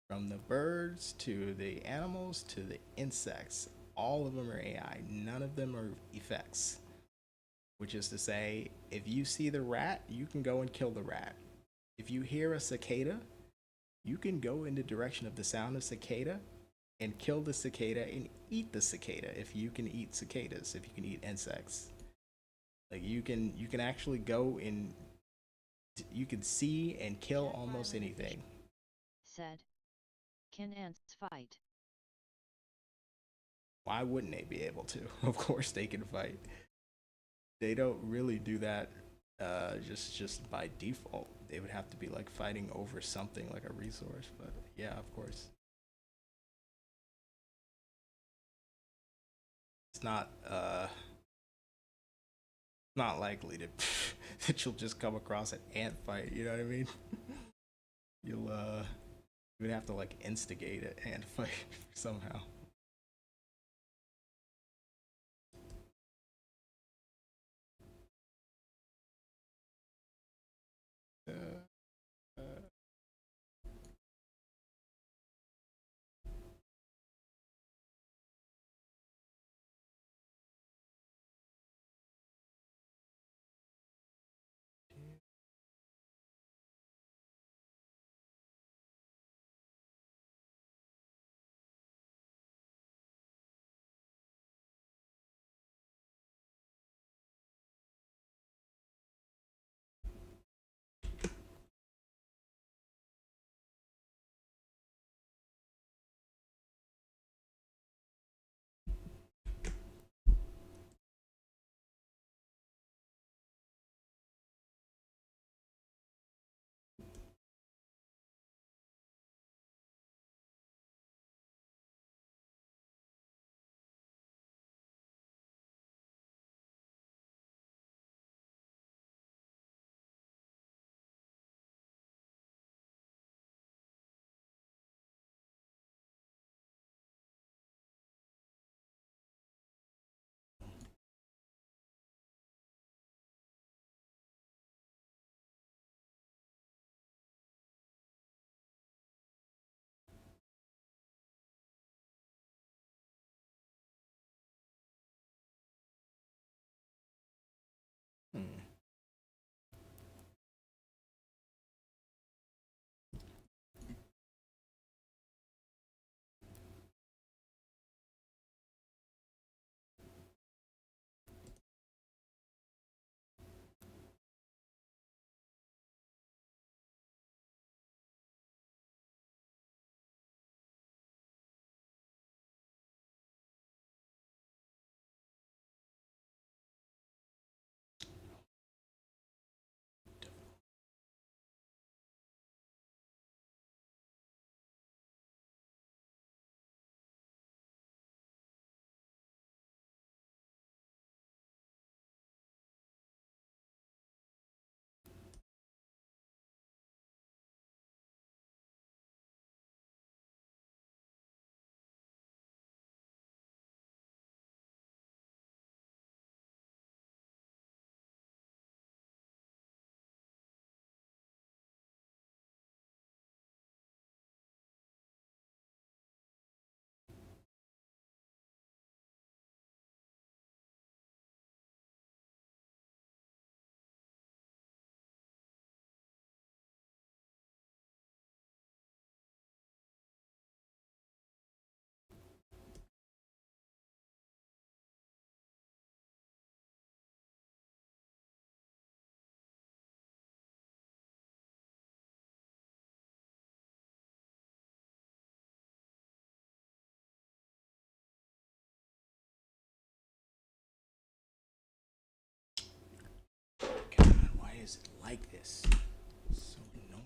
From the birds to the animals to the insects, all of them are AI. None of them are effects. Which is to say, if you see the rat, you can go and kill the rat. If you hear a cicada, you can go in the direction of the sound of cicada and kill the cicada and eat the cicada if you can eat cicadas, if you can eat insects. Like you can actually go and you can see and kill Jack almost Ryland anything. said, "Can ants fight?" Why wouldn't they be able to? Of course they can fight. They don't really do that just by default. They would have to be like fighting over something like a resource, but yeah, of course. It's not likely to that you'll just come across an ant fight, you know what I mean? You'll you would have to like instigate an ant fight somehow. Uh, uh, hmm. God, why is it like this? So annoying.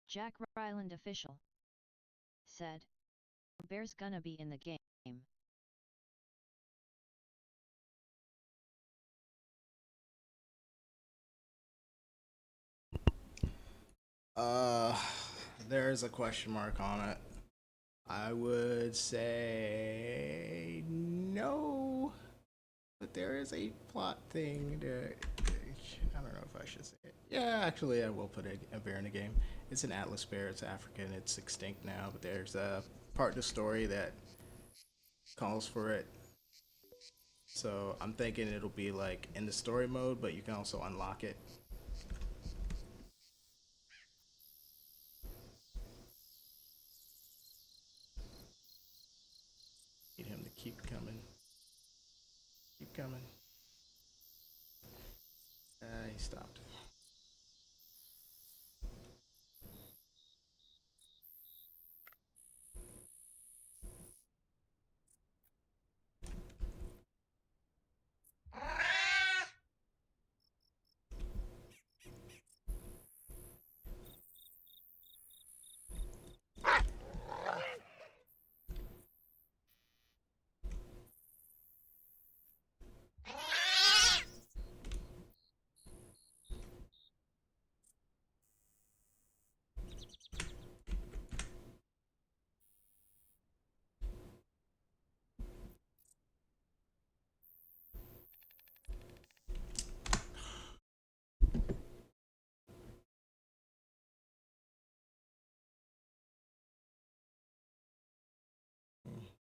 Jack Ryland official said, "Bear's gonna be in the game." Uh, there's a question mark on it. I would say no, but there is a plot thing that I don't know if I should say it. Yeah, actually, I will put a bear in the game. It's an Atlas bear. It's African. It's extinct now, but there's a part of the story that calls for it. So I'm thinking it'll be like in the story mode, but you can also unlock it. Need him to keep coming. Keep coming. He stopped.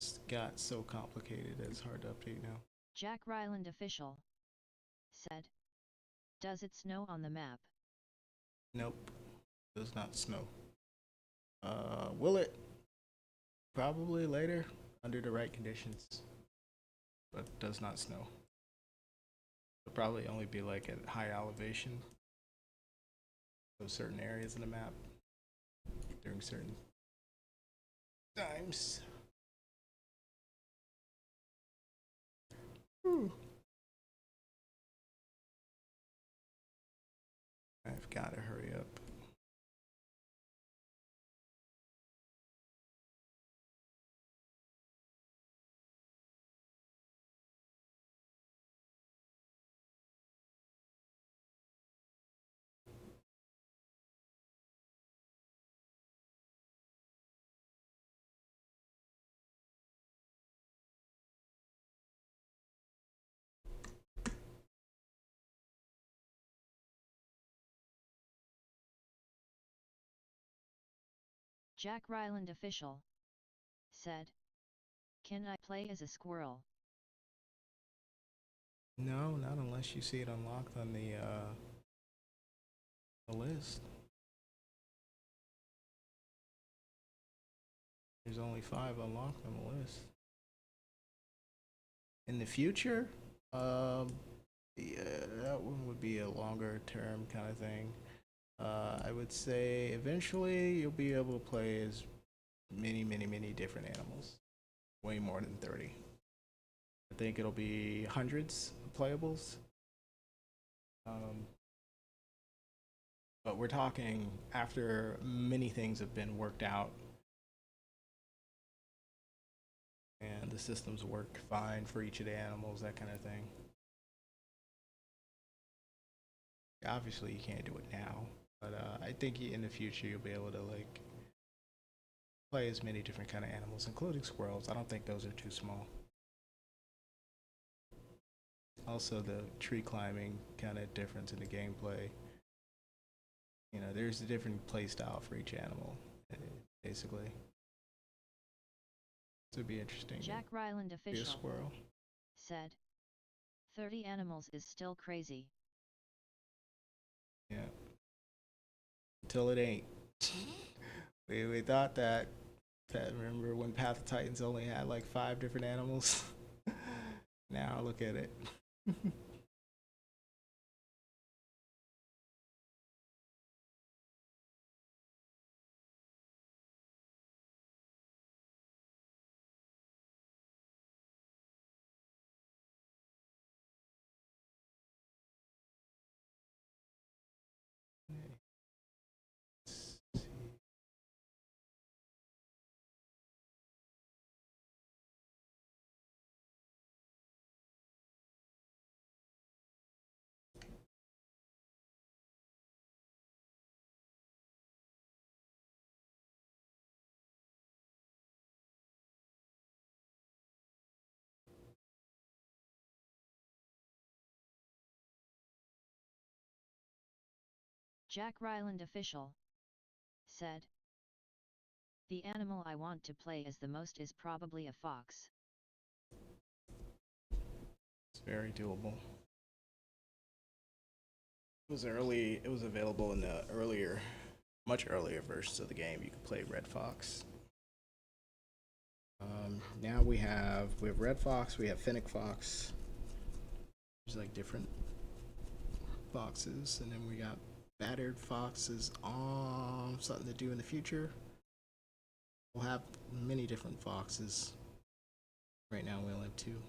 It's got so complicated that it's hard to update now. Jack Ryland official said, "Does it snow on the map?" Nope. Does not snow. Will it? Probably later, under the right conditions. But does not snow. It'll probably only be like at high elevation. So certain areas in the map during certain times. Whew. I've got to hurry up. Jack Ryland official said, "Can I play as a squirrel?" No, not unless you see it unlocked on the list. There's only 5 unlocked on the list. In the future, yeah, that one would be a longer term kind of thing. I would say eventually you'll be able to play as many different animals. Way more than 30. I think it'll be hundreds of playables. But we're talking after many things have been worked out and the systems work fine for each of the animals, that kind of thing. Obviously, you can't do it now, but I think in the future you'll be able to like play as many different kind of animals, including squirrels. I don't think those are too small. Also, the tree climbing kind of difference in the gameplay. You know, there's a different play style for each animal, basically. So it'd be interesting. Jack Ryland Be a official squirrel. said, 30 animals is still crazy. Yeah. Until it ain't. We thought that. Remember when Path of Titans only had like 5 different animals? Now look at it. Jack Ryland official said, "The animal I want to play as the most is probably a fox." It's very doable. It was available in the much earlier versions of the game. You could play Red Fox. Now we have Red Fox, we have Fennec Fox. There's like different foxes, and then we got Battered Foxes. Something to do in the future. We'll have many different foxes. Right now we only have 2.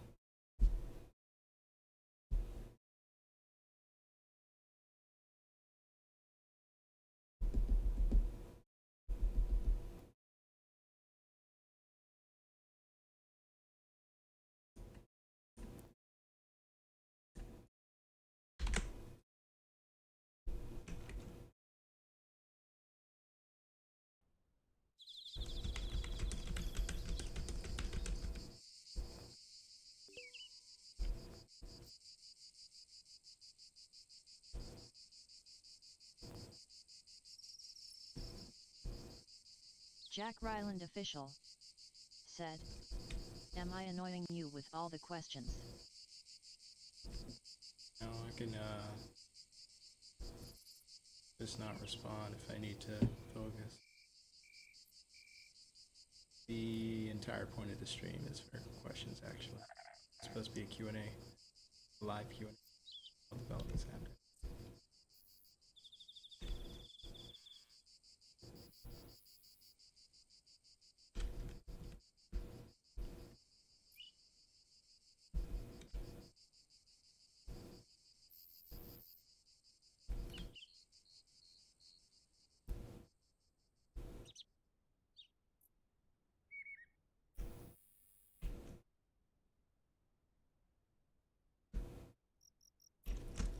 Jack Ryland official said, "Am I annoying you with all the questions?" No, I can just not respond if I need to focus. The entire point of the stream is for questions, actually. It's supposed to be a Q&A, live Q&A while development's happening.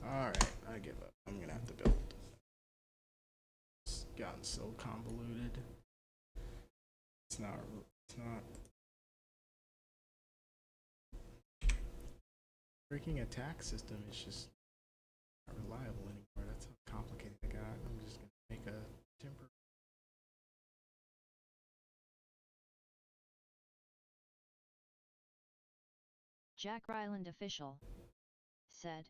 Alright, I give up. I'm gonna have to build. It's gotten so convoluted. It's not. Breaking a tax system is just not reliable anymore. That's how complicated it got. I'm just gonna make a temporary. Jack Ryland official said,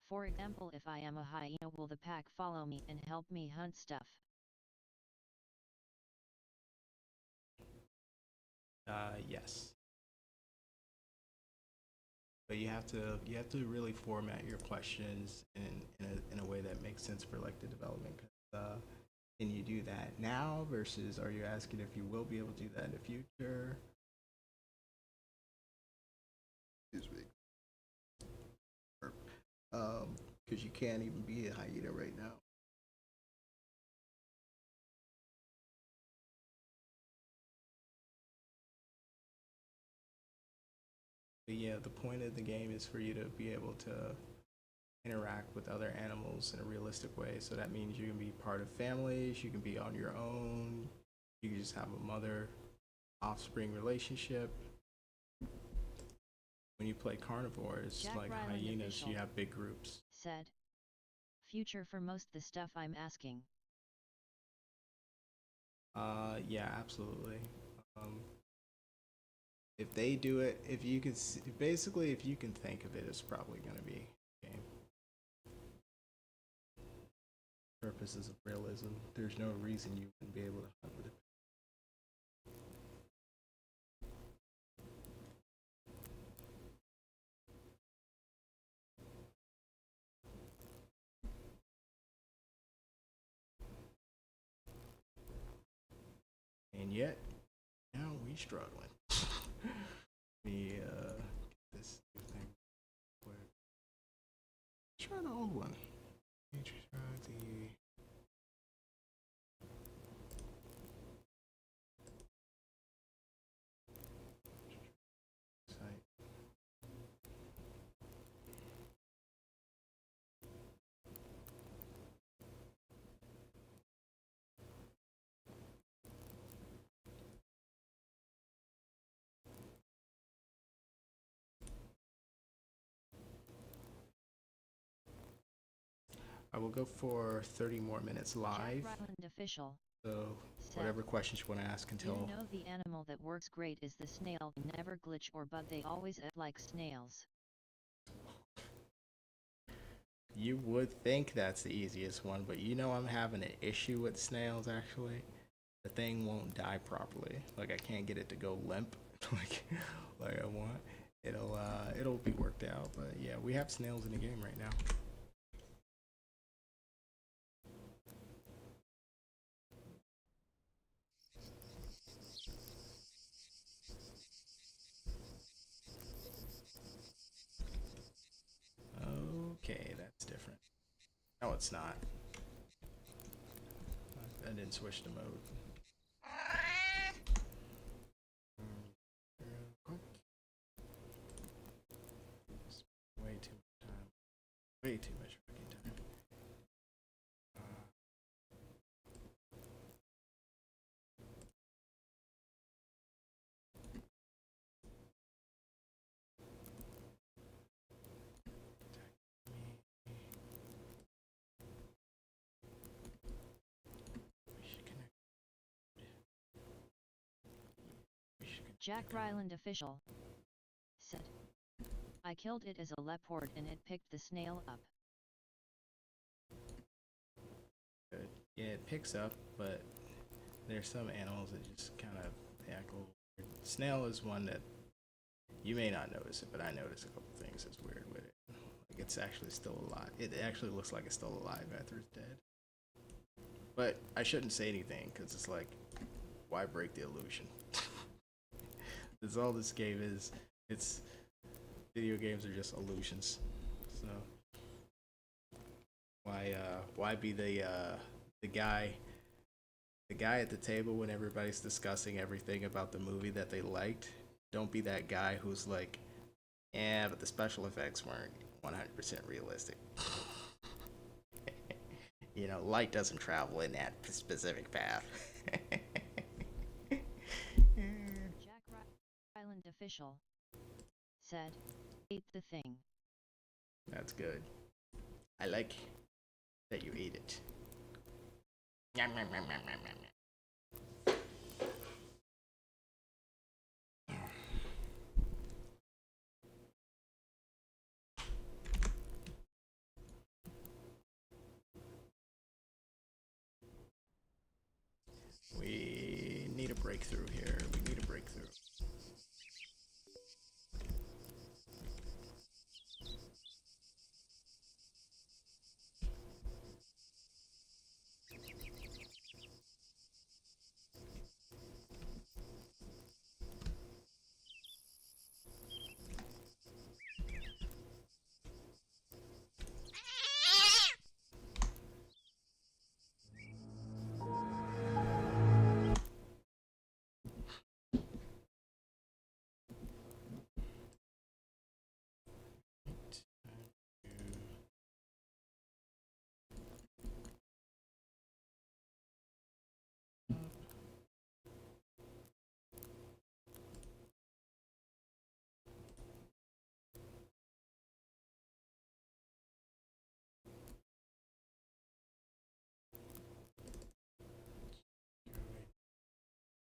"For example, if I am a hyena, will the pack follow me and help me hunt stuff?" Yes. But you have to really format your questions in a way that makes sense for like the development. Can you do that now versus are you asking if you will be able to do that in the future? Excuse me. Because you can't even be a hyena right now. But yeah, the point of the game is for you to be able to interact with other animals in a realistic way. So that means you can be part of families, you can be on your own, you can just have a mother offspring relationship. When you play carnivores, Jack like Ryland hyenas, official you have big groups. said, "Future for most the stuff I'm asking." Yeah, absolutely. If they do it, if you can, basically, if you can think of it, it's probably going to be a game. Purposes of realism, there's no reason you wouldn't be able to hunt with it. And yet, now we struggling. We get this new thing. Try the old one. Try the site. I will go for 30 more minutes live. Jack Ryland official. So Said, whatever questions you want to ask until. You know the animal that works great is the snail. Never glitch or bug. They always act like snails. You would think that's the easiest one, but you know I'm having an issue with snails actually. The thing won't die properly. Like I can't get it to go limp like I want. It'll be worked out, but yeah, we have snails in the game right now. Okay, that's different. No, it's not. I didn't switch to mode. Way too much time. Way too much fucking time. Jack Ryland official. Said, I killed it as a leopard and it picked the snail up. Good. Yeah, it picks up, but there's some animals that just kind of act a little weird. Snail is one that you may not notice it, but I noticed a couple things that's weird with it. Like it's actually still alive. It actually looks like it's still alive after it's dead. But I shouldn't say anything because it's like, why break the illusion? That's all this game is. It's video games are just illusions. So why be the guy at the table when everybody's discussing everything about the movie that they liked? Don't be that guy who's like, yeah, but the special effects weren't 100% realistic. You know, light doesn't travel in that specific path. Jack Ryland official. Said, ate the thing. That's good. I like that you ate it. Yum, yum, yum, yum, yum, yum. We need a breakthrough here. We need a breakthrough.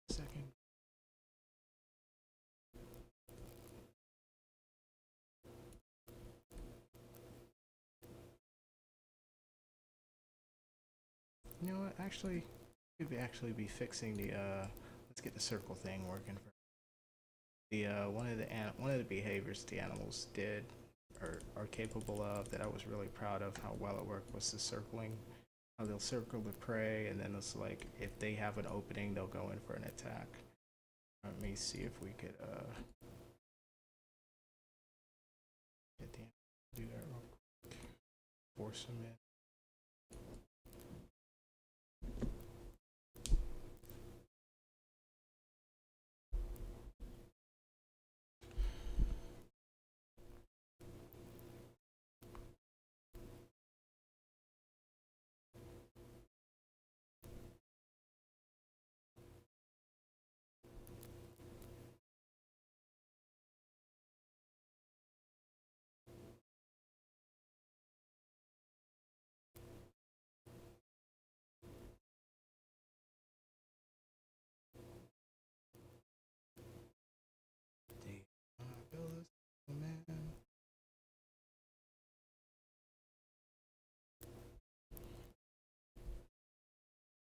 Second. You know what? Actually, we could actually be fixing the let's get the circle thing working for the one of the behaviors the animals did or are capable of that I was really proud of how well it worked was the circling. How they'll circle the prey and then it's like if they have an opening they'll go in for an attack. Let me see if we could get the do that real quick. Force them in.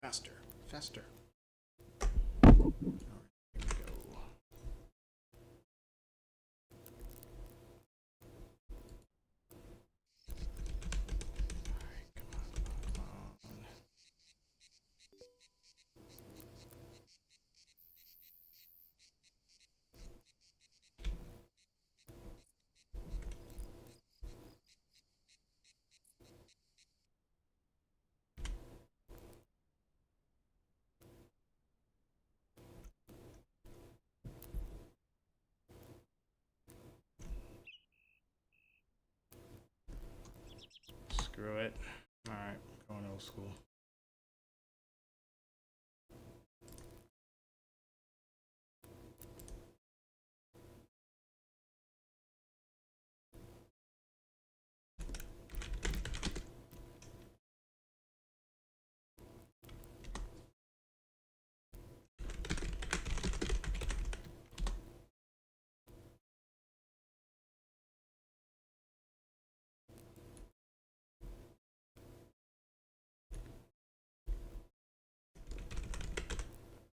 Faster, faster. All right, here we go. All right, come on, come on, come on. Screw it. All right, going old school.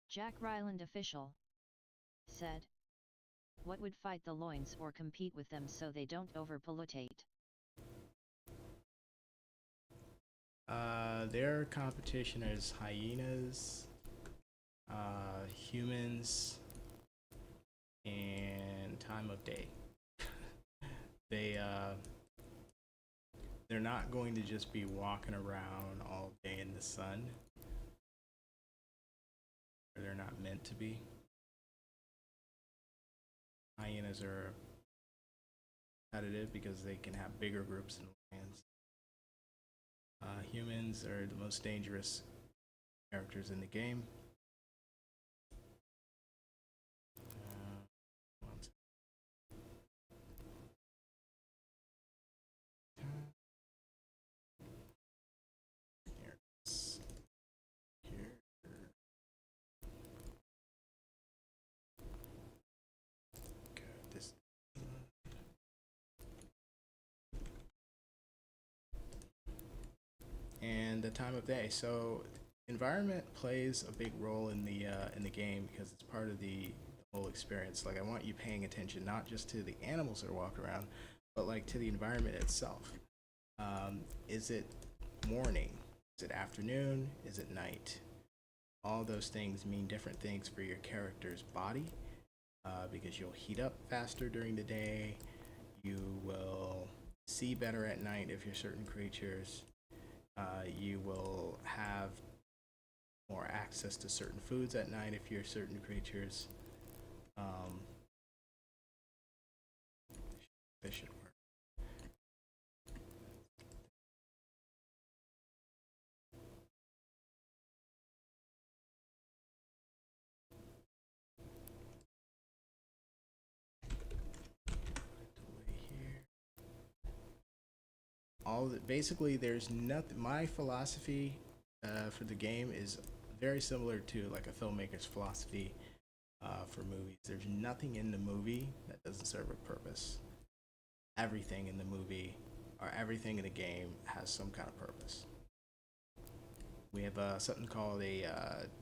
Jack Ryland official said, what would fight the loins or compete with them so they don't overpollutate? Their competition is hyenas, humans, and time of day. they they're not going to just be walking around all day in the sun. Or they're not meant to be. Hyenas are competitive because they can have bigger groups than lions. Humans are the most dangerous characters in the game. One second. Here it is. Here. Okay, this. And the time of day. So environment plays a big role in the game because it's part of the whole experience. Like I want you paying attention not just to the animals that are walking around, but like to the environment itself. Is it morning? Is it afternoon? Is it night? All those things mean different things for your character's body because you'll heat up faster during the day. You will see better at night if you're certain creatures. You will have more access to certain foods at night if you're certain creatures. This should work. All the, basically, there's nothing. My philosophy for the game is very similar to like a filmmaker's philosophy for movies. There's nothing in the movie that doesn't serve a purpose. Everything in the movie or everything in the game has some kind of purpose. We have something called a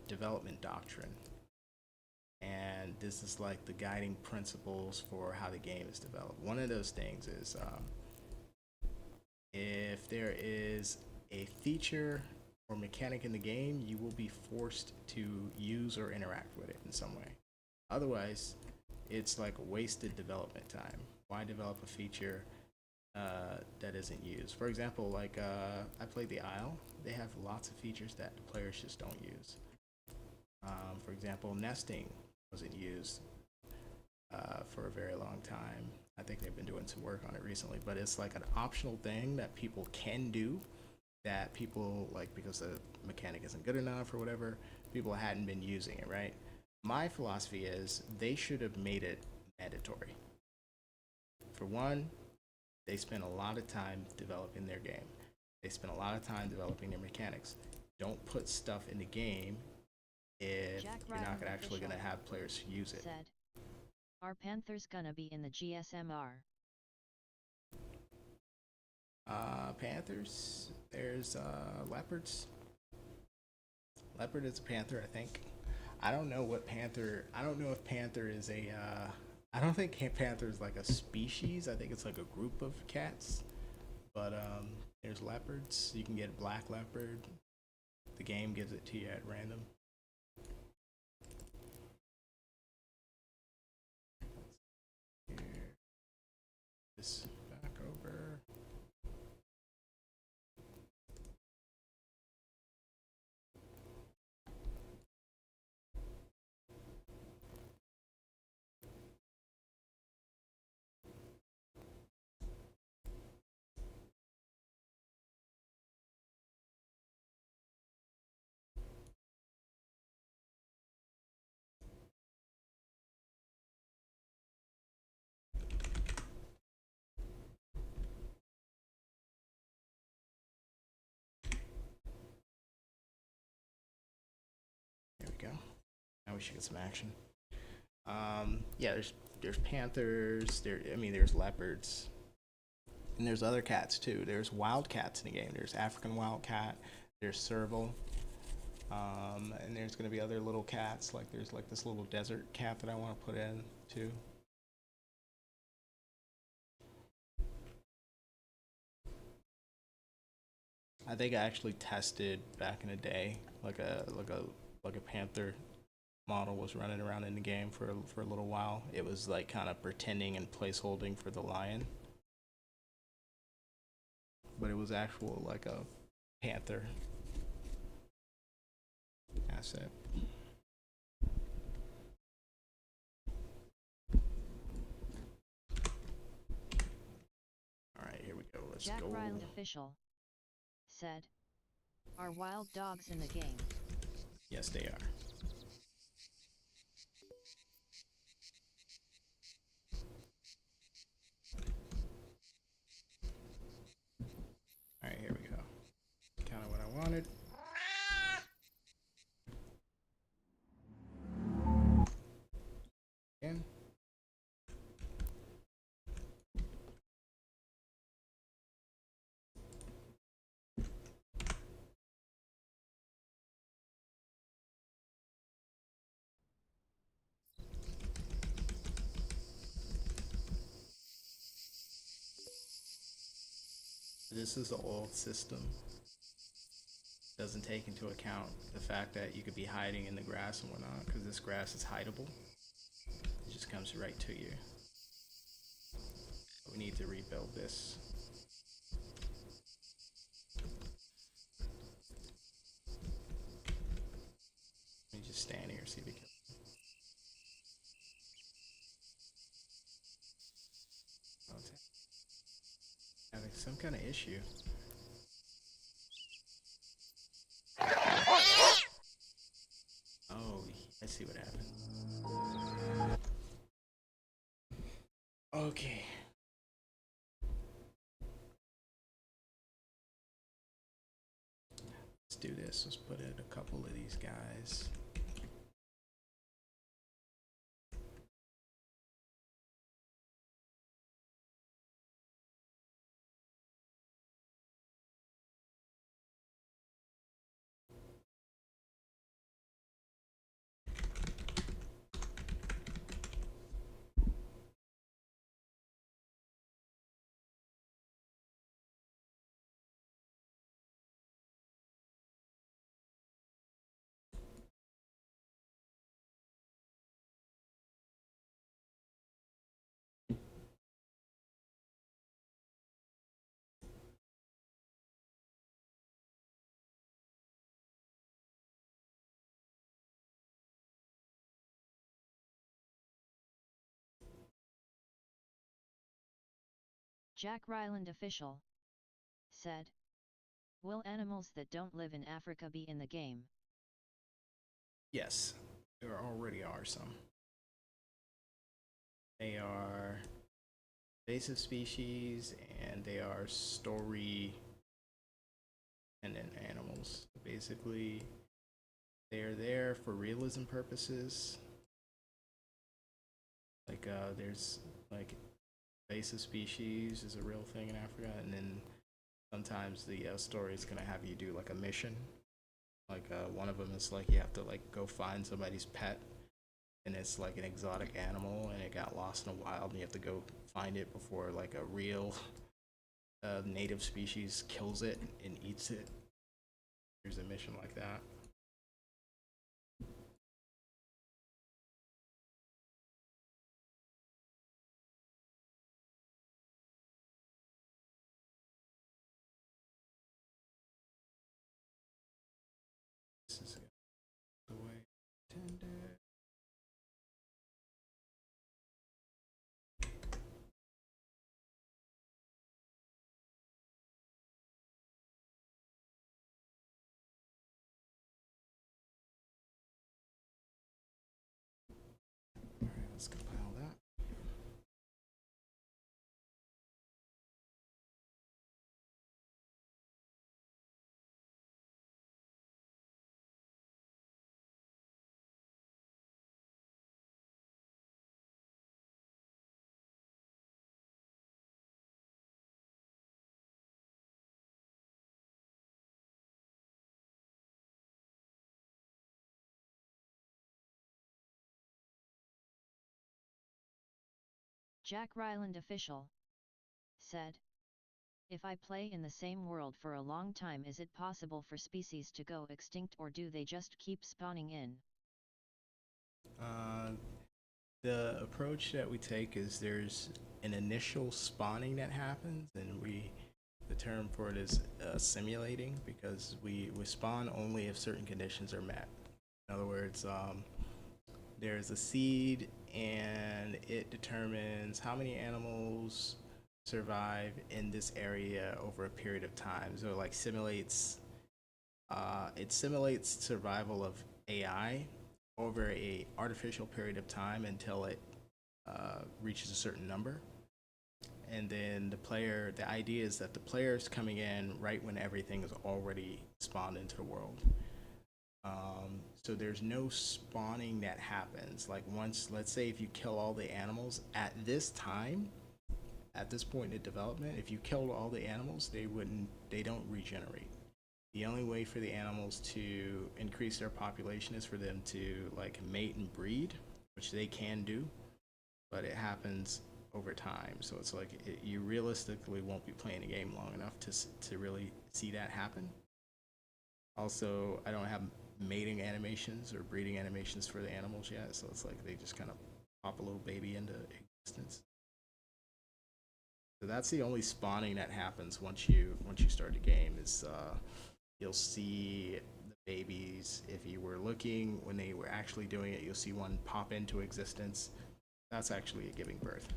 development doctrine, and this is like the guiding principles for how the game is developed. One of those things is if there is a feature or mechanic in the game, you will be forced to use or interact with it in some way. Otherwise, it's like wasted development time. Why develop a feature that isn't used? For example, like I played the Isle. They have lots of features that the players just don't use. For example, nesting wasn't used for a very long time. I think they've been doing some work on it recently, but it's like an optional thing that people can do that people like because the mechanic isn't good enough or whatever, people hadn't been using it, right? My philosophy is they should have made it mandatory. For one, they spend a lot of time developing their game. They spend a lot of time developing their mechanics. Don't put stuff in the game if you're not actually going to have players use it. Said, are panthers gonna be in the GSMR? Panthers. There's leopards. Leopard is a panther, I think. I don't know what panther. I don't know if panther is a. I don't think panther is like a species. I think it's like a group of cats. But there's leopards. You can get a black leopard. The game gives it to you at random. Here. This back over. There we go. Now we should get some action. Yeah, there's panthers. There's leopards, and there's other cats too. There's wild cats in the game. There's African wild cat. There's serval. And there's gonna be other little cats. Like there's like this little desert cat that I want to put in too. I think I actually tested back in the day, like a panther model was running around in the game for a little while. It was like kind of pretending and placeholding for the lion, but it was actual like a panther asset. All right, here we go. Let's Jack go. Ryland official said, "Are wild dogs in the game?" Yes, they are. All right, here we go. Kind of what I wanted. Again. This is the old system. Doesn't take into account the fact that you could be hiding in the grass and whatnot, because this grass is hideable. It just comes right to you. We need to rebuild this. Let me just stand here, see if we can. Having some kind of issue. Oh, I see what happened. Okay. Let's do this. Let's put in a couple of these guys. Jack Ryland official said, "Will animals that don't live in Africa be in the game?" Yes, there already are some. They are invasive species and they are story dependent animals. Basically, they are there for realism purposes. Like there's like invasive species is a real thing in Africa, and then sometimes the story is gonna have you do like a mission Like one of them is like you have to like go find somebody's pet, and it's like an exotic animal, and it got lost in the wild, and you have to go find it before like a real native species kills it and eats it. There's a mission like that. This is the way intended. All right, let's compile that. Jack Ryland official said, if I play in the same world for a long time, is it possible for species to go extinct, or do they just keep spawning in? The approach that we take is there's an initial spawning that happens, and the term for it is simulating, because we spawn only if certain conditions are met. In other words, there's a seed, and it determines how many animals survive in this area over a period of time. So it like simulates survival of AI over a artificial period of time until it reaches a certain number. And then the idea is that the player is coming in right when everything is already spawned into the world. So there's no spawning that happens. Like once, let's say if you kill all the animals at this time, at this point in development, if you killed all the animals, they don't regenerate. The only way for the animals to increase their population is for them to like mate and breed, which they can do, but it happens over time. So it's like you realistically won't be playing a game long enough to really see that happen. Also, I don't have mating animations or breeding animations for the animals yet, so it's like they just kind of pop a little baby into existence. So that's the only spawning that happens once you start the game. Is you'll see the babies. If you were looking when they were actually doing it, you'll see one pop into existence. That's actually a giving birth.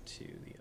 To the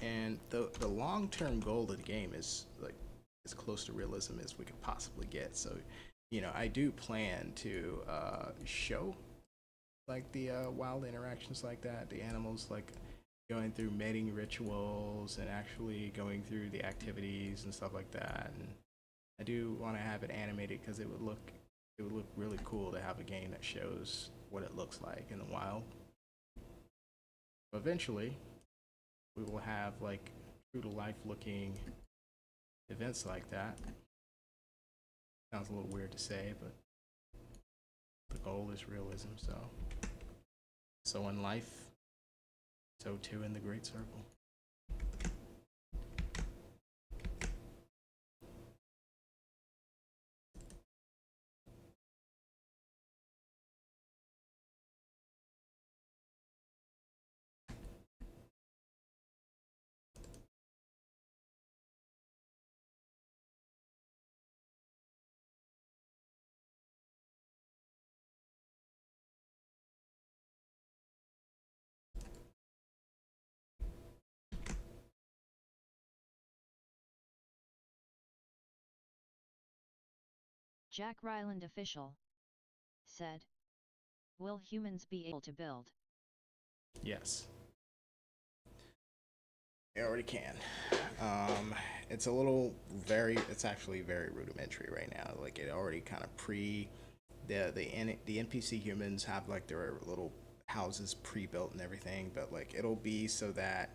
And the long term goal of the game is like as close to realism as we could possibly get. So, I do plan to show like the wild interactions like that, the animals like going through mating rituals and actually going through the activities and stuff like that. And I do want to have it animated because it would look really cool to have a game that shows what it looks like in the wild. Eventually, we will have like true to life looking events like that. Sounds a little weird to say, but the goal is realism. So in life, so too in the great circle. Jack Ryland official said, will humans be able to build? Yes. They already can. It's a little it's actually very rudimentary right now. Like it already kind of the NPC humans have like their little houses pre-built and everything, but like it'll be so that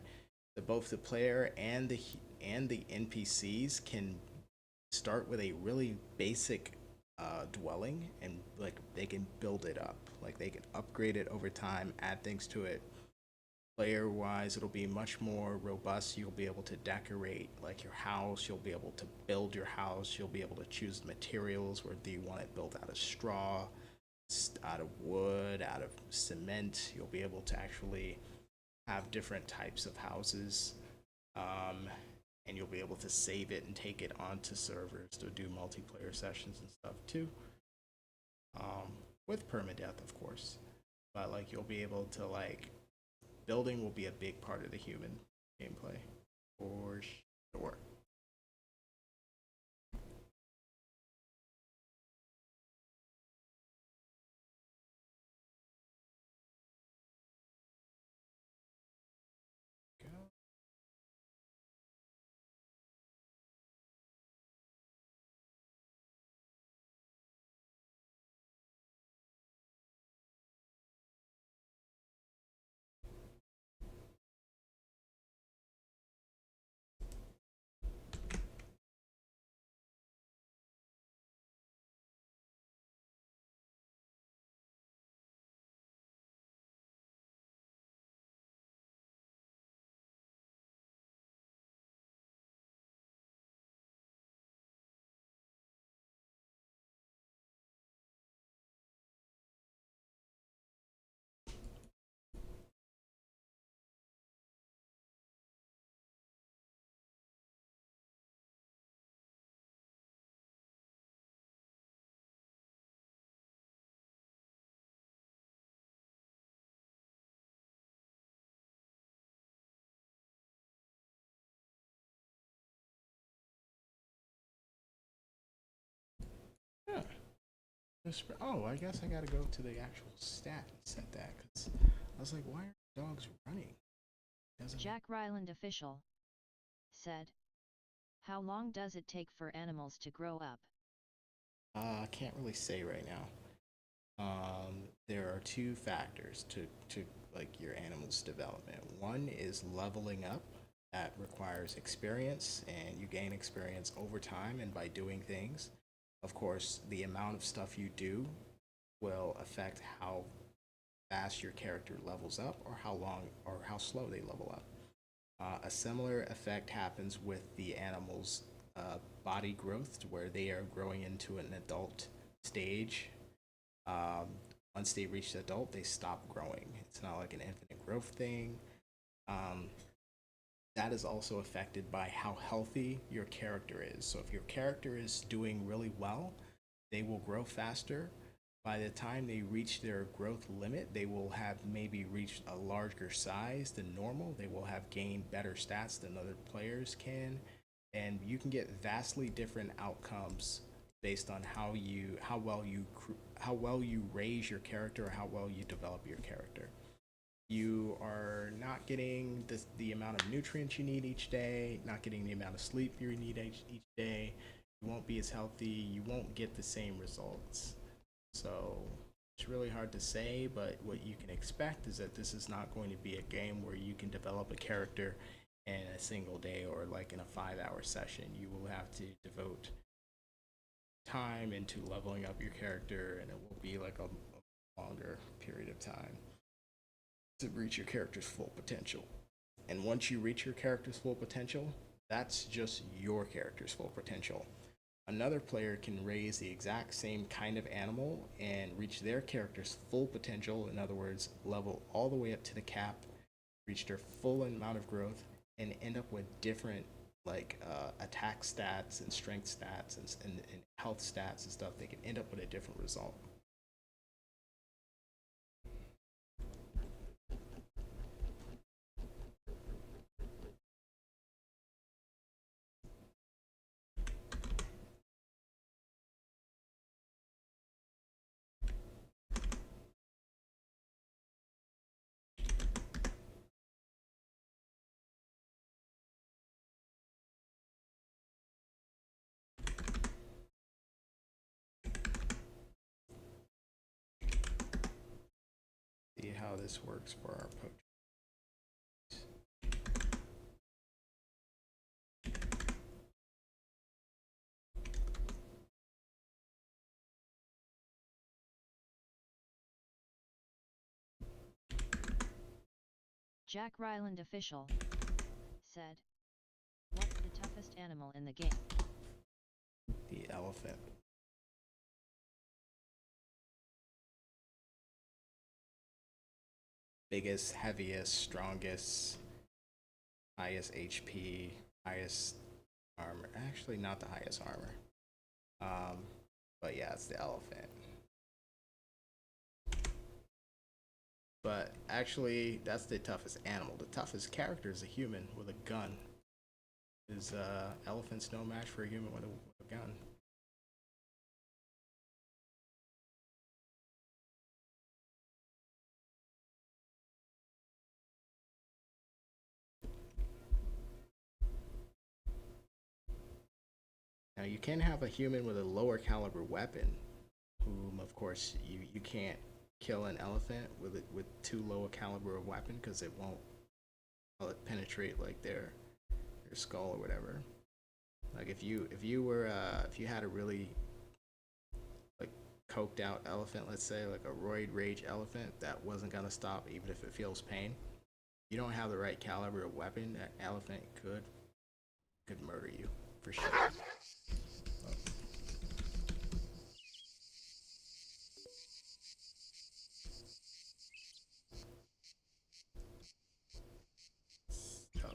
both the player and the NPCs can start with a really basic dwelling, and like they can build it up. Like they can upgrade it over time, add things to it. Player wise, it'll be much more robust. You'll be able to decorate like your house, you'll be able to build your house, you'll be able to choose the materials, whether you want it built out of straw, out of wood, out of cement. You'll be able to actually have different types of houses, and you'll be able to save it and take it onto servers to do multiplayer sessions and stuff too, with permadeath of course. But like you'll be able to like building will be a big part of the human gameplay for sure. Yeah. Oh, I guess I gotta go to the actual stat and set that, because I was like, why are dogs running? Jack Ryland official said, how long does it take for animals to grow up? I can't really say right now. There are two factors to like your animal's development. One is leveling up. That requires experience, and you gain experience over time and by doing things. Of course, the amount of stuff you do will affect how fast your character levels up, or how long or how slow they level up. A similar effect happens with the animal's body growth, to where they are growing into an adult stage. Um, Once they reach the adult, they stop growing. It's not like an infinite growth thing. Um, that is also affected by how healthy your character is. So if your character is doing really well, they will grow faster. By the time they reach their growth limit, they will have maybe reached a larger size than normal. They will have gained better stats than other players can. And you can get vastly different outcomes based on how well you raise your character, or how well you develop your character. you are not getting the amount of nutrients you need each day, not getting the amount of sleep you need each day. You won't be as healthy. You won't get the same results. So it's really hard to say, but what you can expect is that this is not going to be a game where you can develop a character in a single day or like in a 5-hour session. You will have to devote time into leveling up your character, and it will be like a longer period of time to reach your character's full potential. And once you reach your character's full potential, that's just your character's full potential. Another player can raise the exact same kind of animal and reach their character's full potential. In other words, level all the way up to the cap, reach their full amount of growth, and end up with different like attack stats and strength stats and health stats and stuff. They can end up with a different result. See how this works for our poach. Jack Ryland official said, "What's the toughest animal in the game?" The elephant. Biggest, heaviest, strongest, highest HP, highest armor. Actually, not the highest armor. But yeah, it's the elephant. But actually, that's the toughest animal. The toughest character is a human with a gun. Is elephant's no match for a human with a gun. Now you can have a human with a lower caliber weapon, whom of course you can't kill an elephant with too low a caliber of weapon because it won't penetrate like their skull or whatever. Like if you had a really like coked out elephant, let's say like a roid rage elephant that wasn't gonna stop even if it feels pain. You don't have the right caliber of weapon, that elephant could murder you for sure. Oh,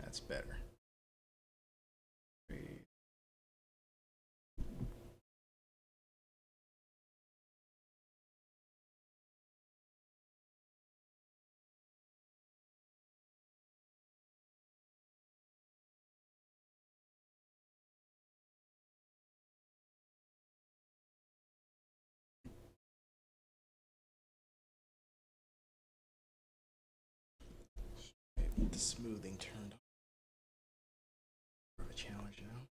that's better. The smoothing turned off. More of a challenge now.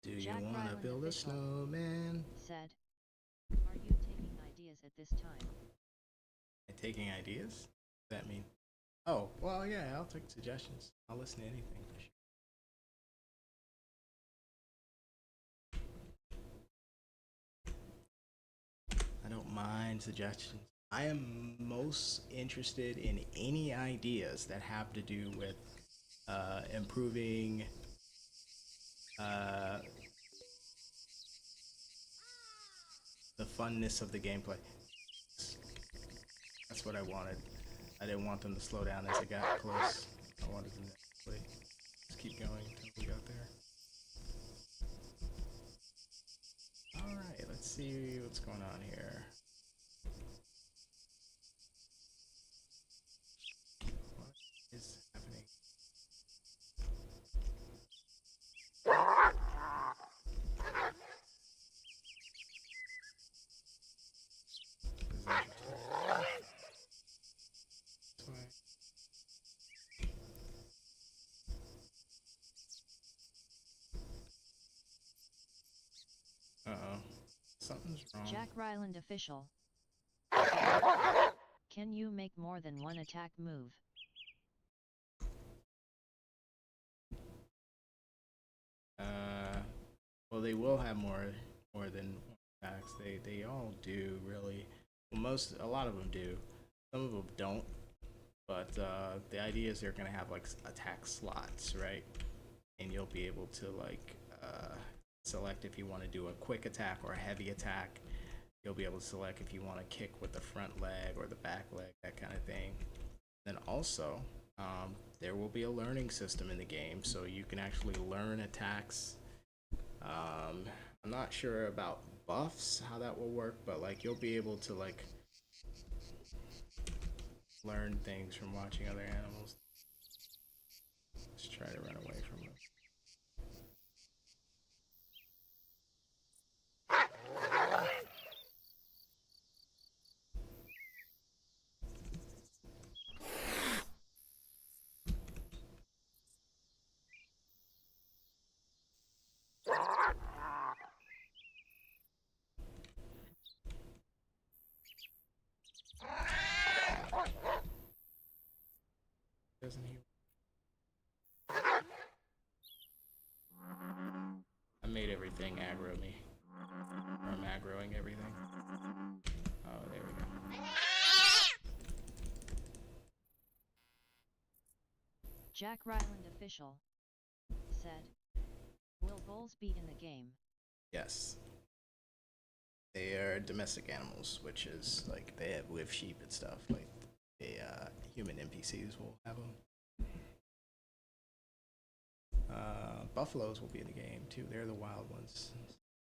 Do you Jack want to Ryland build a official snowman? said, "Are you taking ideas at this time?" Taking ideas? What does that mean? Oh, well, yeah, I'll take suggestions. I'll listen to anything for sure. I don't mind suggestions. I am most interested in any ideas that have to do with improving the funness of the gameplay. That's what I wanted. I didn't want them to slow down as it got close. I wanted them to actually just keep going until we got there. Alright, let's see what's going on here. What is happening? This is interesting. This way. Uh-oh. Something's wrong. Jack Ryland official. Can you make more than one attack move? Well, they will have more than one attacks. They all do, really. Well, a lot of them do. Some of them don't. But the idea is they're gonna have like attack slots, right? And you'll be able to like select if you want to do a quick attack or a heavy attack. You'll be able to select if you want to kick with the front leg or the back leg, that kind of thing. Then also, there will be a learning system in the game, so you can actually learn attacks. I'm not sure about buffs, how that will work, but like you'll be able to like learn things from watching other animals. Let's try to run away from them. Doesn't he? I made everything aggro me. Or I'm aggroing everything. Oh, there we go. Jack Ryland official said, will bulls be in the game? Yes. They are domestic animals, which is like they live sheep and stuff. Like human NPCs will have them. Buffaloes will be in the game too. They're the wild ones.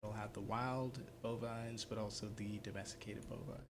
They'll have the wild bovines, but also the domesticated bovine.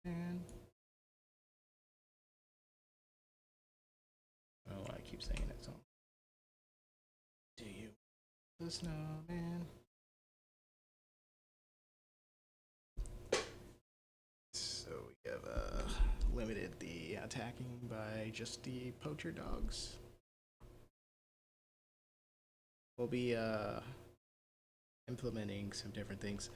Man. Oh, I keep saying it, so. Do you the snowman? So we have limited the attacking by just the poacher dogs. We'll be implementing some different things.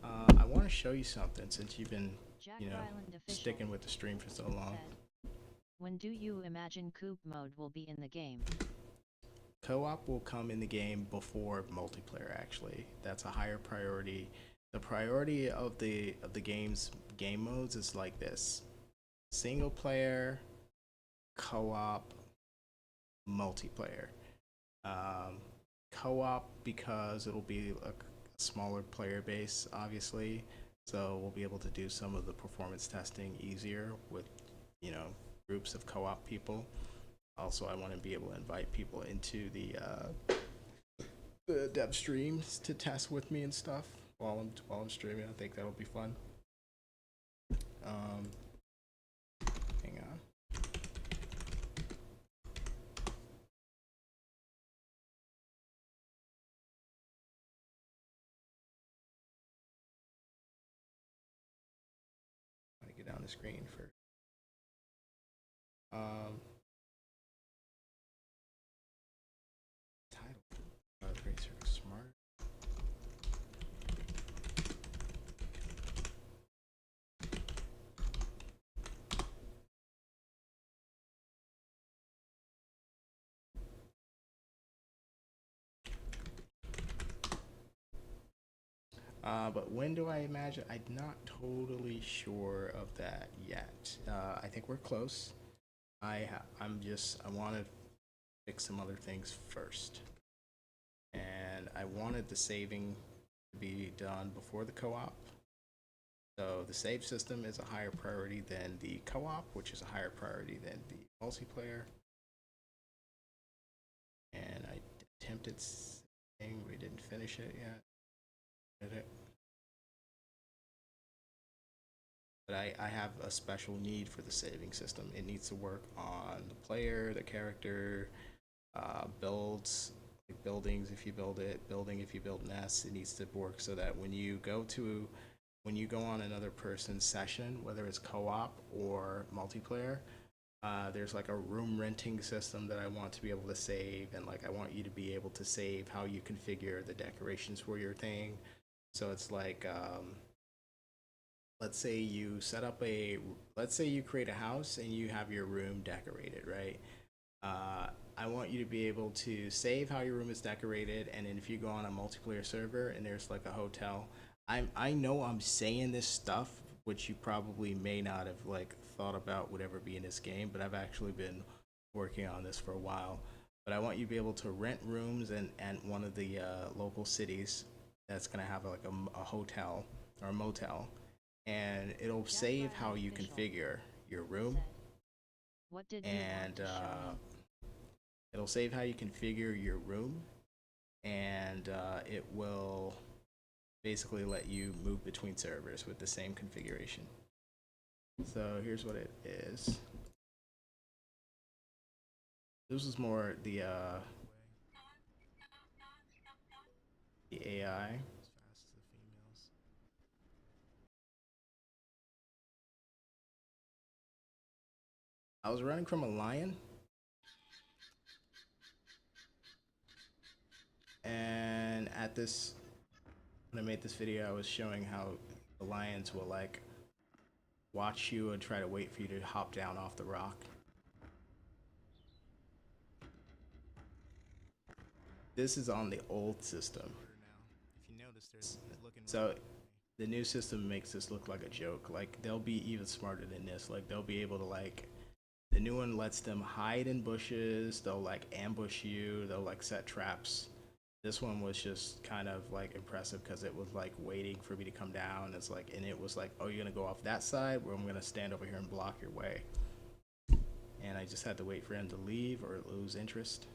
I want to show you something since you've been, Jack you know, Ryland official sticking with the stream for so long. said, when do you imagine Coop mode will be in the game? Co-op will come in the game before multiplayer. Actually, that's a higher priority. The priority of the game's game modes is like this: single player, co-op, multiplayer. Co-op because it'll be a smaller player base, obviously, so we'll be able to do some of the performance testing easier with, you know, groups of co-op people. Also, I want to be able to invite people into the the dev streams to test with me and stuff while I'm streaming. I think that'll be fun. Hang on. I'm gonna get down the screen first. Title. Great Circle Smart. But when do I imagine? I'm not totally sure of that yet. I think we're close. I want to fix some other things first. And I wanted the saving to be done before the co-op. So the save system is a higher priority than the co-op, which is a higher priority than the multiplayer. And I attempted saying we didn't finish it yet. Did it? But I have a special need for the saving system. It needs to work on the player, the character, builds, like buildings if you build it, building if you build nests. It needs to work so that when you go on another person's session, whether it's co-op or multiplayer, there's like a room renting system that I want to be able to save, and like I want you to be able to save how you configure the decorations for your thing. So it's like let's say you create a house and you have your room decorated, right? I want you to be able to save how your room is decorated, and then if you go on a multiplayer server and there's like a hotel, I know I'm saying this stuff which you probably may not have like thought about would ever be in this game, but I've actually been working on this for a while. But I want you to be able to rent rooms in one of the local cities that's gonna have like a hotel or a motel, and it'll save how you configure your room. What did you want to show me? It'll save how you configure your room, and it will basically let you move between servers with the same configuration. So here's what it is. This is more the AI. I was running from a lion, and when I made this video, I was showing how the lions will like watch you and try to wait for you to hop down off the rock. This is on the old system. So the new system makes this look like a joke. Like they'll be even smarter than this. Like they'll be able to like, the new one lets them hide in bushes. They'll like ambush you. They'll like set traps. This one was just kind of like impressive because it was like waiting for me to come down. It's like, and it was like, oh, you're gonna go off that side, where I'm gonna stand over here and block your way. And I just had to wait for him to leave or lose interest.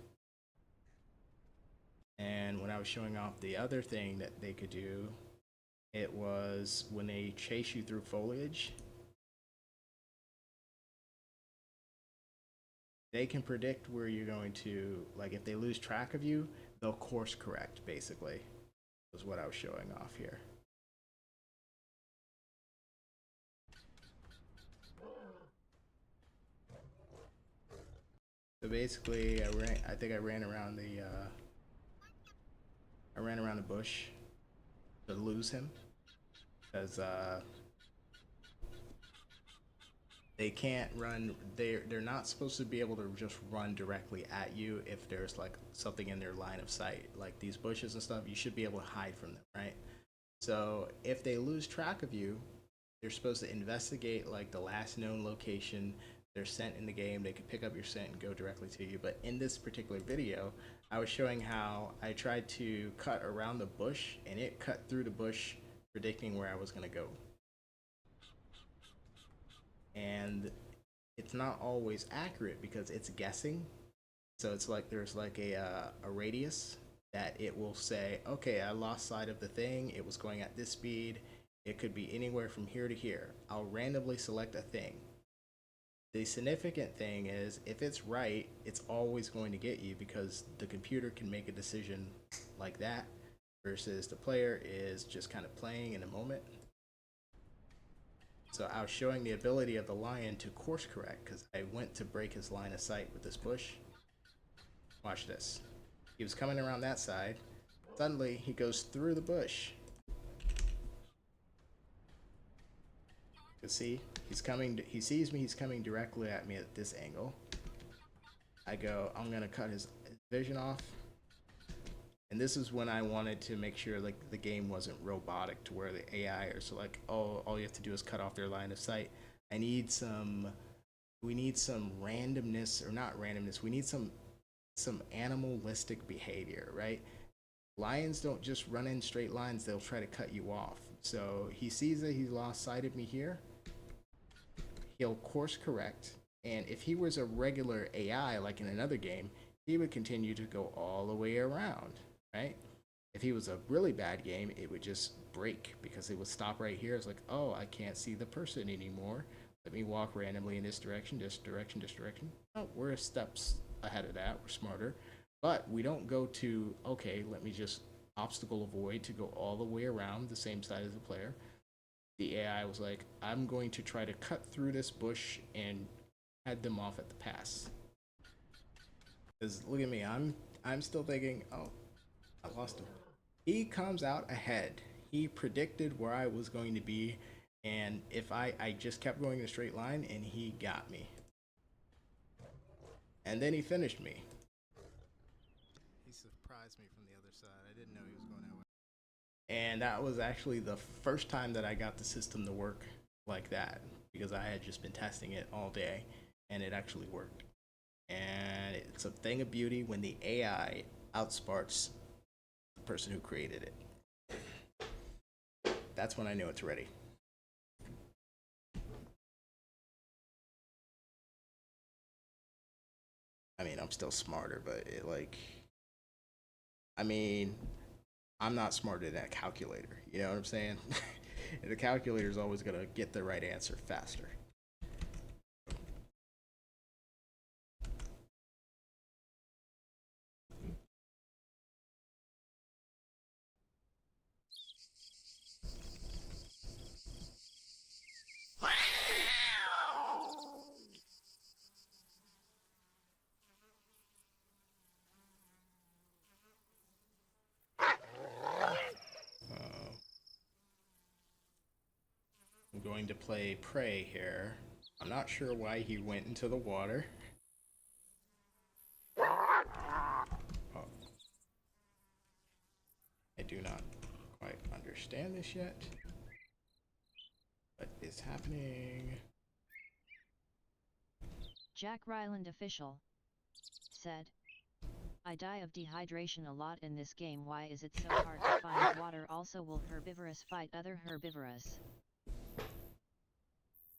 And when I was showing off the other thing that they could do, it was when they chase you through foliage, they can predict where you're going to, like if they lose track of you, they'll course correct, basically, was what I was showing off here. So basically, I think I ran around the bush to lose him, because they can't run. They're not supposed to be able to just run directly at you if there's like something in their line of sight, like these bushes and stuff. You should be able to hide from them, right? So if they lose track of you, they're supposed to investigate like the last known location, their scent in the game. They can pick up your scent and go directly to you. But in this particular video, I was showing how I tried to cut around the bush, and it cut through the bush, predicting where I was going to go. And it's not always accurate because it's guessing. So it's like there's like a radius that it will say, okay, I lost sight of the thing. It was going at this speed. It could be anywhere from here to here. I'll randomly select a thing. The significant thing is if it's right, it's always going to get you because the computer can make a decision like that versus the player is just kind of playing in a moment. So I was showing the ability of the lion to course correct because I went to break his line of sight with this bush. Watch this. He was coming around that side. Suddenly, he goes through the bush. You see, he's coming. He sees me. He's coming directly at me at this angle. I go, I'm gonna cut his vision off. And this is when I wanted to make sure like the game wasn't robotic to where the AI are so like, oh, all you have to do is cut off their line of sight. We need some randomness, or not randomness. We need some animalistic behavior, right? Lions don't just run in straight lines, they'll try to cut you off. So he sees that he lost sight of me here. He'll course correct. And if he was a regular AI, like in another game, he would continue to go all the way around, right? If he was a really bad game, it would just break because it would stop right here. It's like, oh, I can't see the person anymore. Let me walk randomly in this direction, this direction, this direction. Oh, we're steps ahead of that. We're smarter. But we don't go to, okay, let me just obstacle avoid to go all the way around the same side as the player. The AI was like, I'm going to try to cut through this bush and head them off at the pass. Because look at me, I'm still thinking, oh, I lost him. He comes out ahead. He predicted where I was going to be, and if I just kept going in a straight line, and he got me. And then he finished me. He surprised me from the other side. I didn't know he was going that way. And that was actually the first time that I got the system to work like that, because I had just been testing it all day, and it actually worked. And it's a thing of beauty when the AI outsmarts the person who created it. That's when I knew it's ready. I mean, I'm still smarter, but it like, I mean, I'm not smarter than a calculator. You know what I'm saying? The calculator is always gonna get the right answer faster. I'm going to play Prey here. I'm not sure why he went into the water. Oh. I do not quite understand this yet. What is happening? Jack Ryland official said, I die of dehydration a lot in this game. Why is it so hard to find water? Also, will herbivorous fight other herbivorous?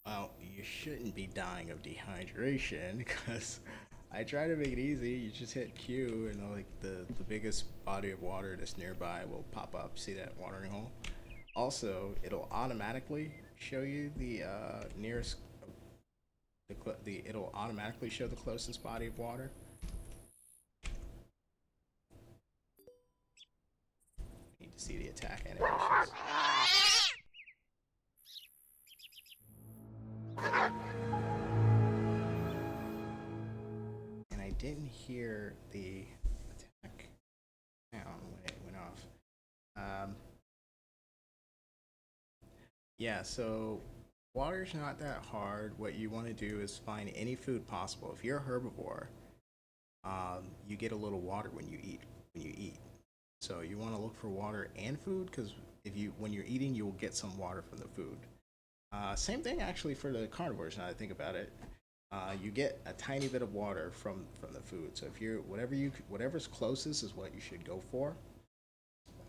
Well, you shouldn't be dying of dehydration because I try to make it easy. You just hit Q and like the biggest body of water that's nearby will pop up. See that watering hole? Also, it'll automatically show you the nearest. It'll automatically show the closest body of water. Need to see the attack animations. And I didn't hear the attack sound when it went off. Yeah, so water's not that hard. What you want to do is find any food possible. If you're a herbivore, you get a little water when you eat. So you want to look for water and food because when you're eating, you will get some water from the food. Same thing actually for the carnivores. Now that I think about it, you get a tiny bit of water from the food. So if you're whatever's closest is what you should go for.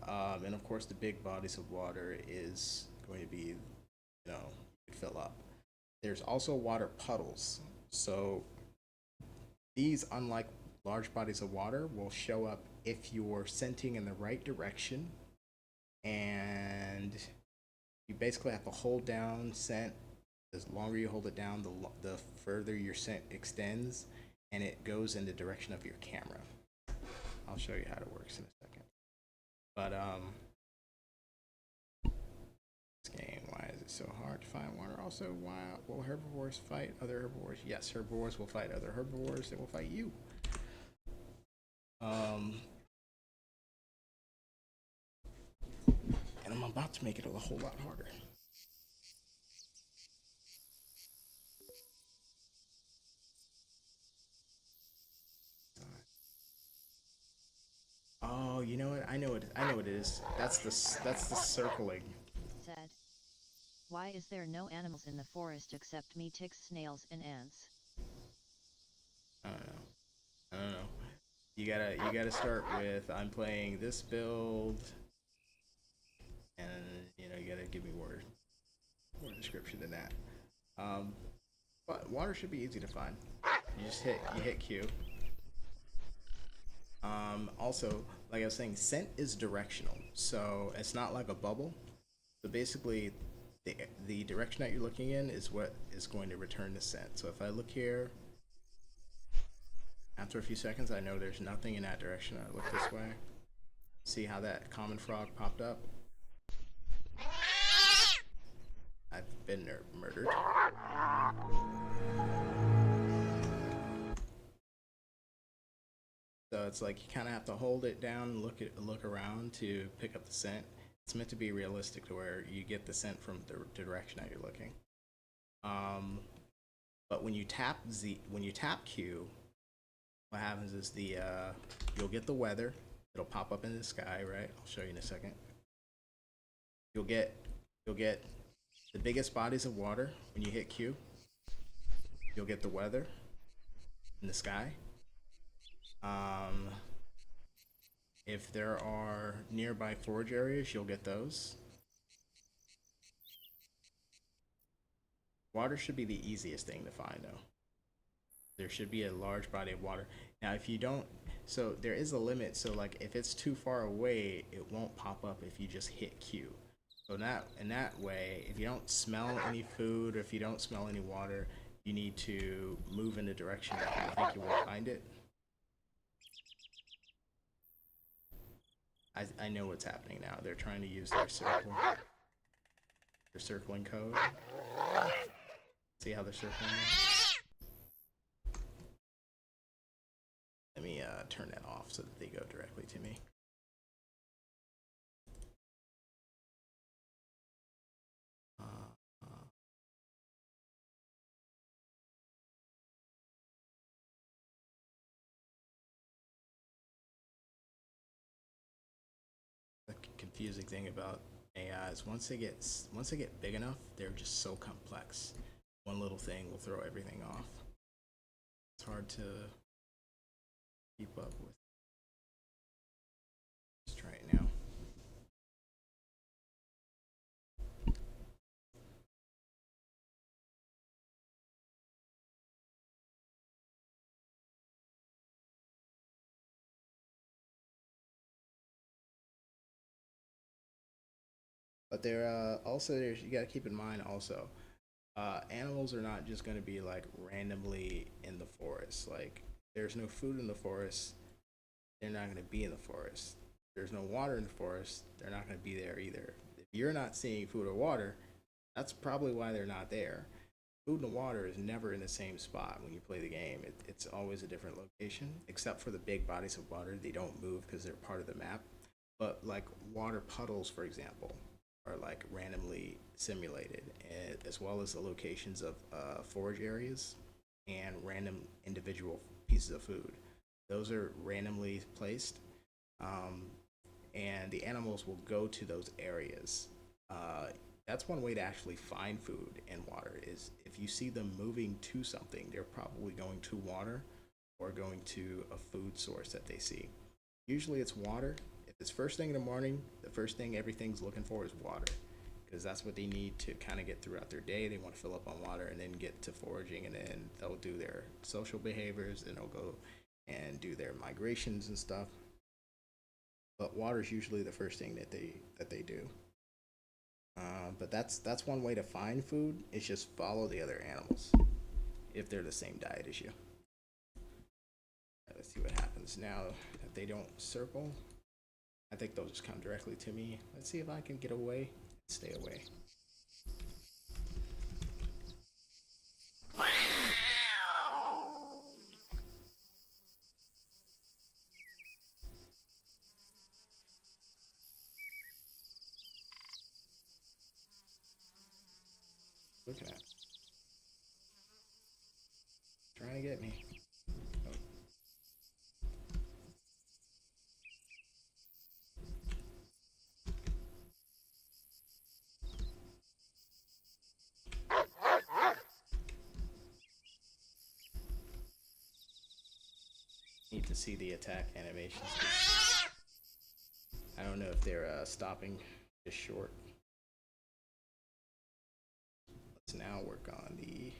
And of course, the big bodies of water is going to be, you fill up. There's also water puddles. So these, unlike large bodies of water, will show up if you're scenting in the right direction, and you basically have to hold down scent. The longer you hold it down, the further your scent extends, and it goes in the direction of your camera. I'll show you how it works in a second. But this game, why is it so hard to find water? Also, why will herbivores fight other herbivores? Yes, herbivores will fight other herbivores. They will fight you. And I'm about to make it a whole lot harder. Oh, you know what? I know what it is. That's the circling. Said. Why is there no animals in the forest except me, ticks, snails, and ants? I don't know. You gotta start with, I'm playing this build, and you gotta give me more description than that. But water should be easy to find. You hit Q. Also, like I was saying, scent is directional, so it's not like a bubble. So basically, the direction that you're looking in is what is going to return the scent. So if I look here, after a few seconds, I know there's nothing in that direction. I look this way. See how that common frog popped up? I've been murdered. So it's like you kind of have to hold it down and look around to pick up the scent. It's meant to be realistic to where you get the scent from the direction that you're looking. But when you tap Q, what happens is you'll get the weather. It'll pop up in the sky, right? I'll show you in a second. You'll get the biggest bodies of water when you hit Q. You'll get the weather in the sky. If there are nearby forage areas, you'll get those. Water should be the easiest thing to find, though. There should be a large body of water. Now, if you don't, so there is a limit. So like if it's too far away, it won't pop up if you just hit Q. So in that way, if you don't smell any food or if you don't smell any water, you need to move in the direction that you think you will find it. I know what's happening now. They're trying to use their circling code. See how they're circling there? Let me turn that off so that they go directly to me. The confusing thing about AI is once they get big enough, they're just so complex. One little thing will throw everything off. It's hard to keep up with. Let's try it now. But you got to keep in mind also, animals are not just going to be like randomly in the forest. Like there's no food in the forest, they're not going to be in the forest. There's no water in the forest, they're not going to be there either. If you're not seeing food or water, that's probably why they're not there. Food and water is never in the same spot when you play the game. It's always a different location, except for the big bodies of water. They don't move because they're part of the map. But like water puddles, for example, are like randomly simulated, as well as the locations of forage areas and random individual pieces of food. Those are randomly placed, and the animals will go to those areas. That's one way to actually find food and water is if you see them moving to something, they're probably going to water or going to a food source that they see. Usually it's water. If it's first thing in the morning, the first thing everything's looking for is water because that's what they need to kind of get throughout their day. They want to fill up on water and then get to foraging, and then they'll do their social behaviors, and they'll go and do their migrations and stuff. but water is usually the first thing that they do. But that's one way to find food. Is just follow the other animals if they're the same diet as you. Let's see what happens now that they don't circle. I think they'll just come directly to me. Let's see if I can get away. Stay away. Look at that. Trying to get me. Oh. Need to see the attack animations. I don't know if they're stopping just short. Let's now work on the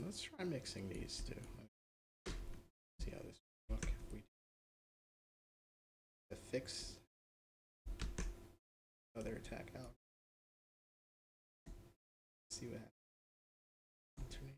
let's try mixing these two. See how this look. If we fix other attack out. See what happens. Alternate.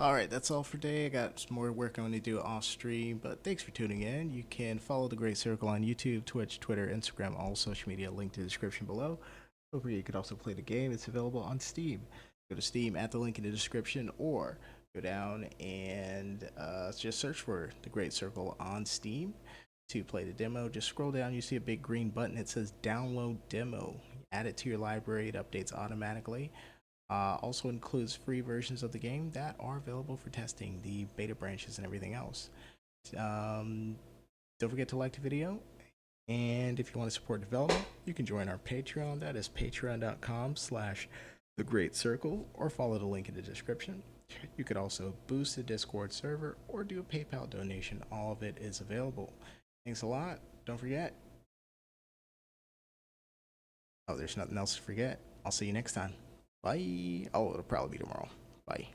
All right, that's all for today. I got some more work I'm going to do off stream, but thanks for tuning in. You can follow the Great Circle on YouTube, Twitch, Twitter, Instagram, all social media linked in the description below. Over here, you can also play the game. It's available on Steam. Go to Steam at the link in the description, or go down and just search for the Great Circle on Steam to play the demo. Just scroll down, you see a big green button. It says download demo. Add it to your library. It updates automatically. Also includes free versions of the game that are available for testing, the beta branches and everything else. Don't forget to like the video, and if you want to support development, you can join our Patreon. That is patreon.com/thegreatcircle, or follow the link in the description. You could also boost the Discord server or do a PayPal donation. All of it is available. Thanks a lot. Don't forget. Oh, there's nothing else to forget. I'll see you next time. Bye. Oh, it'll probably be tomorrow. Bye.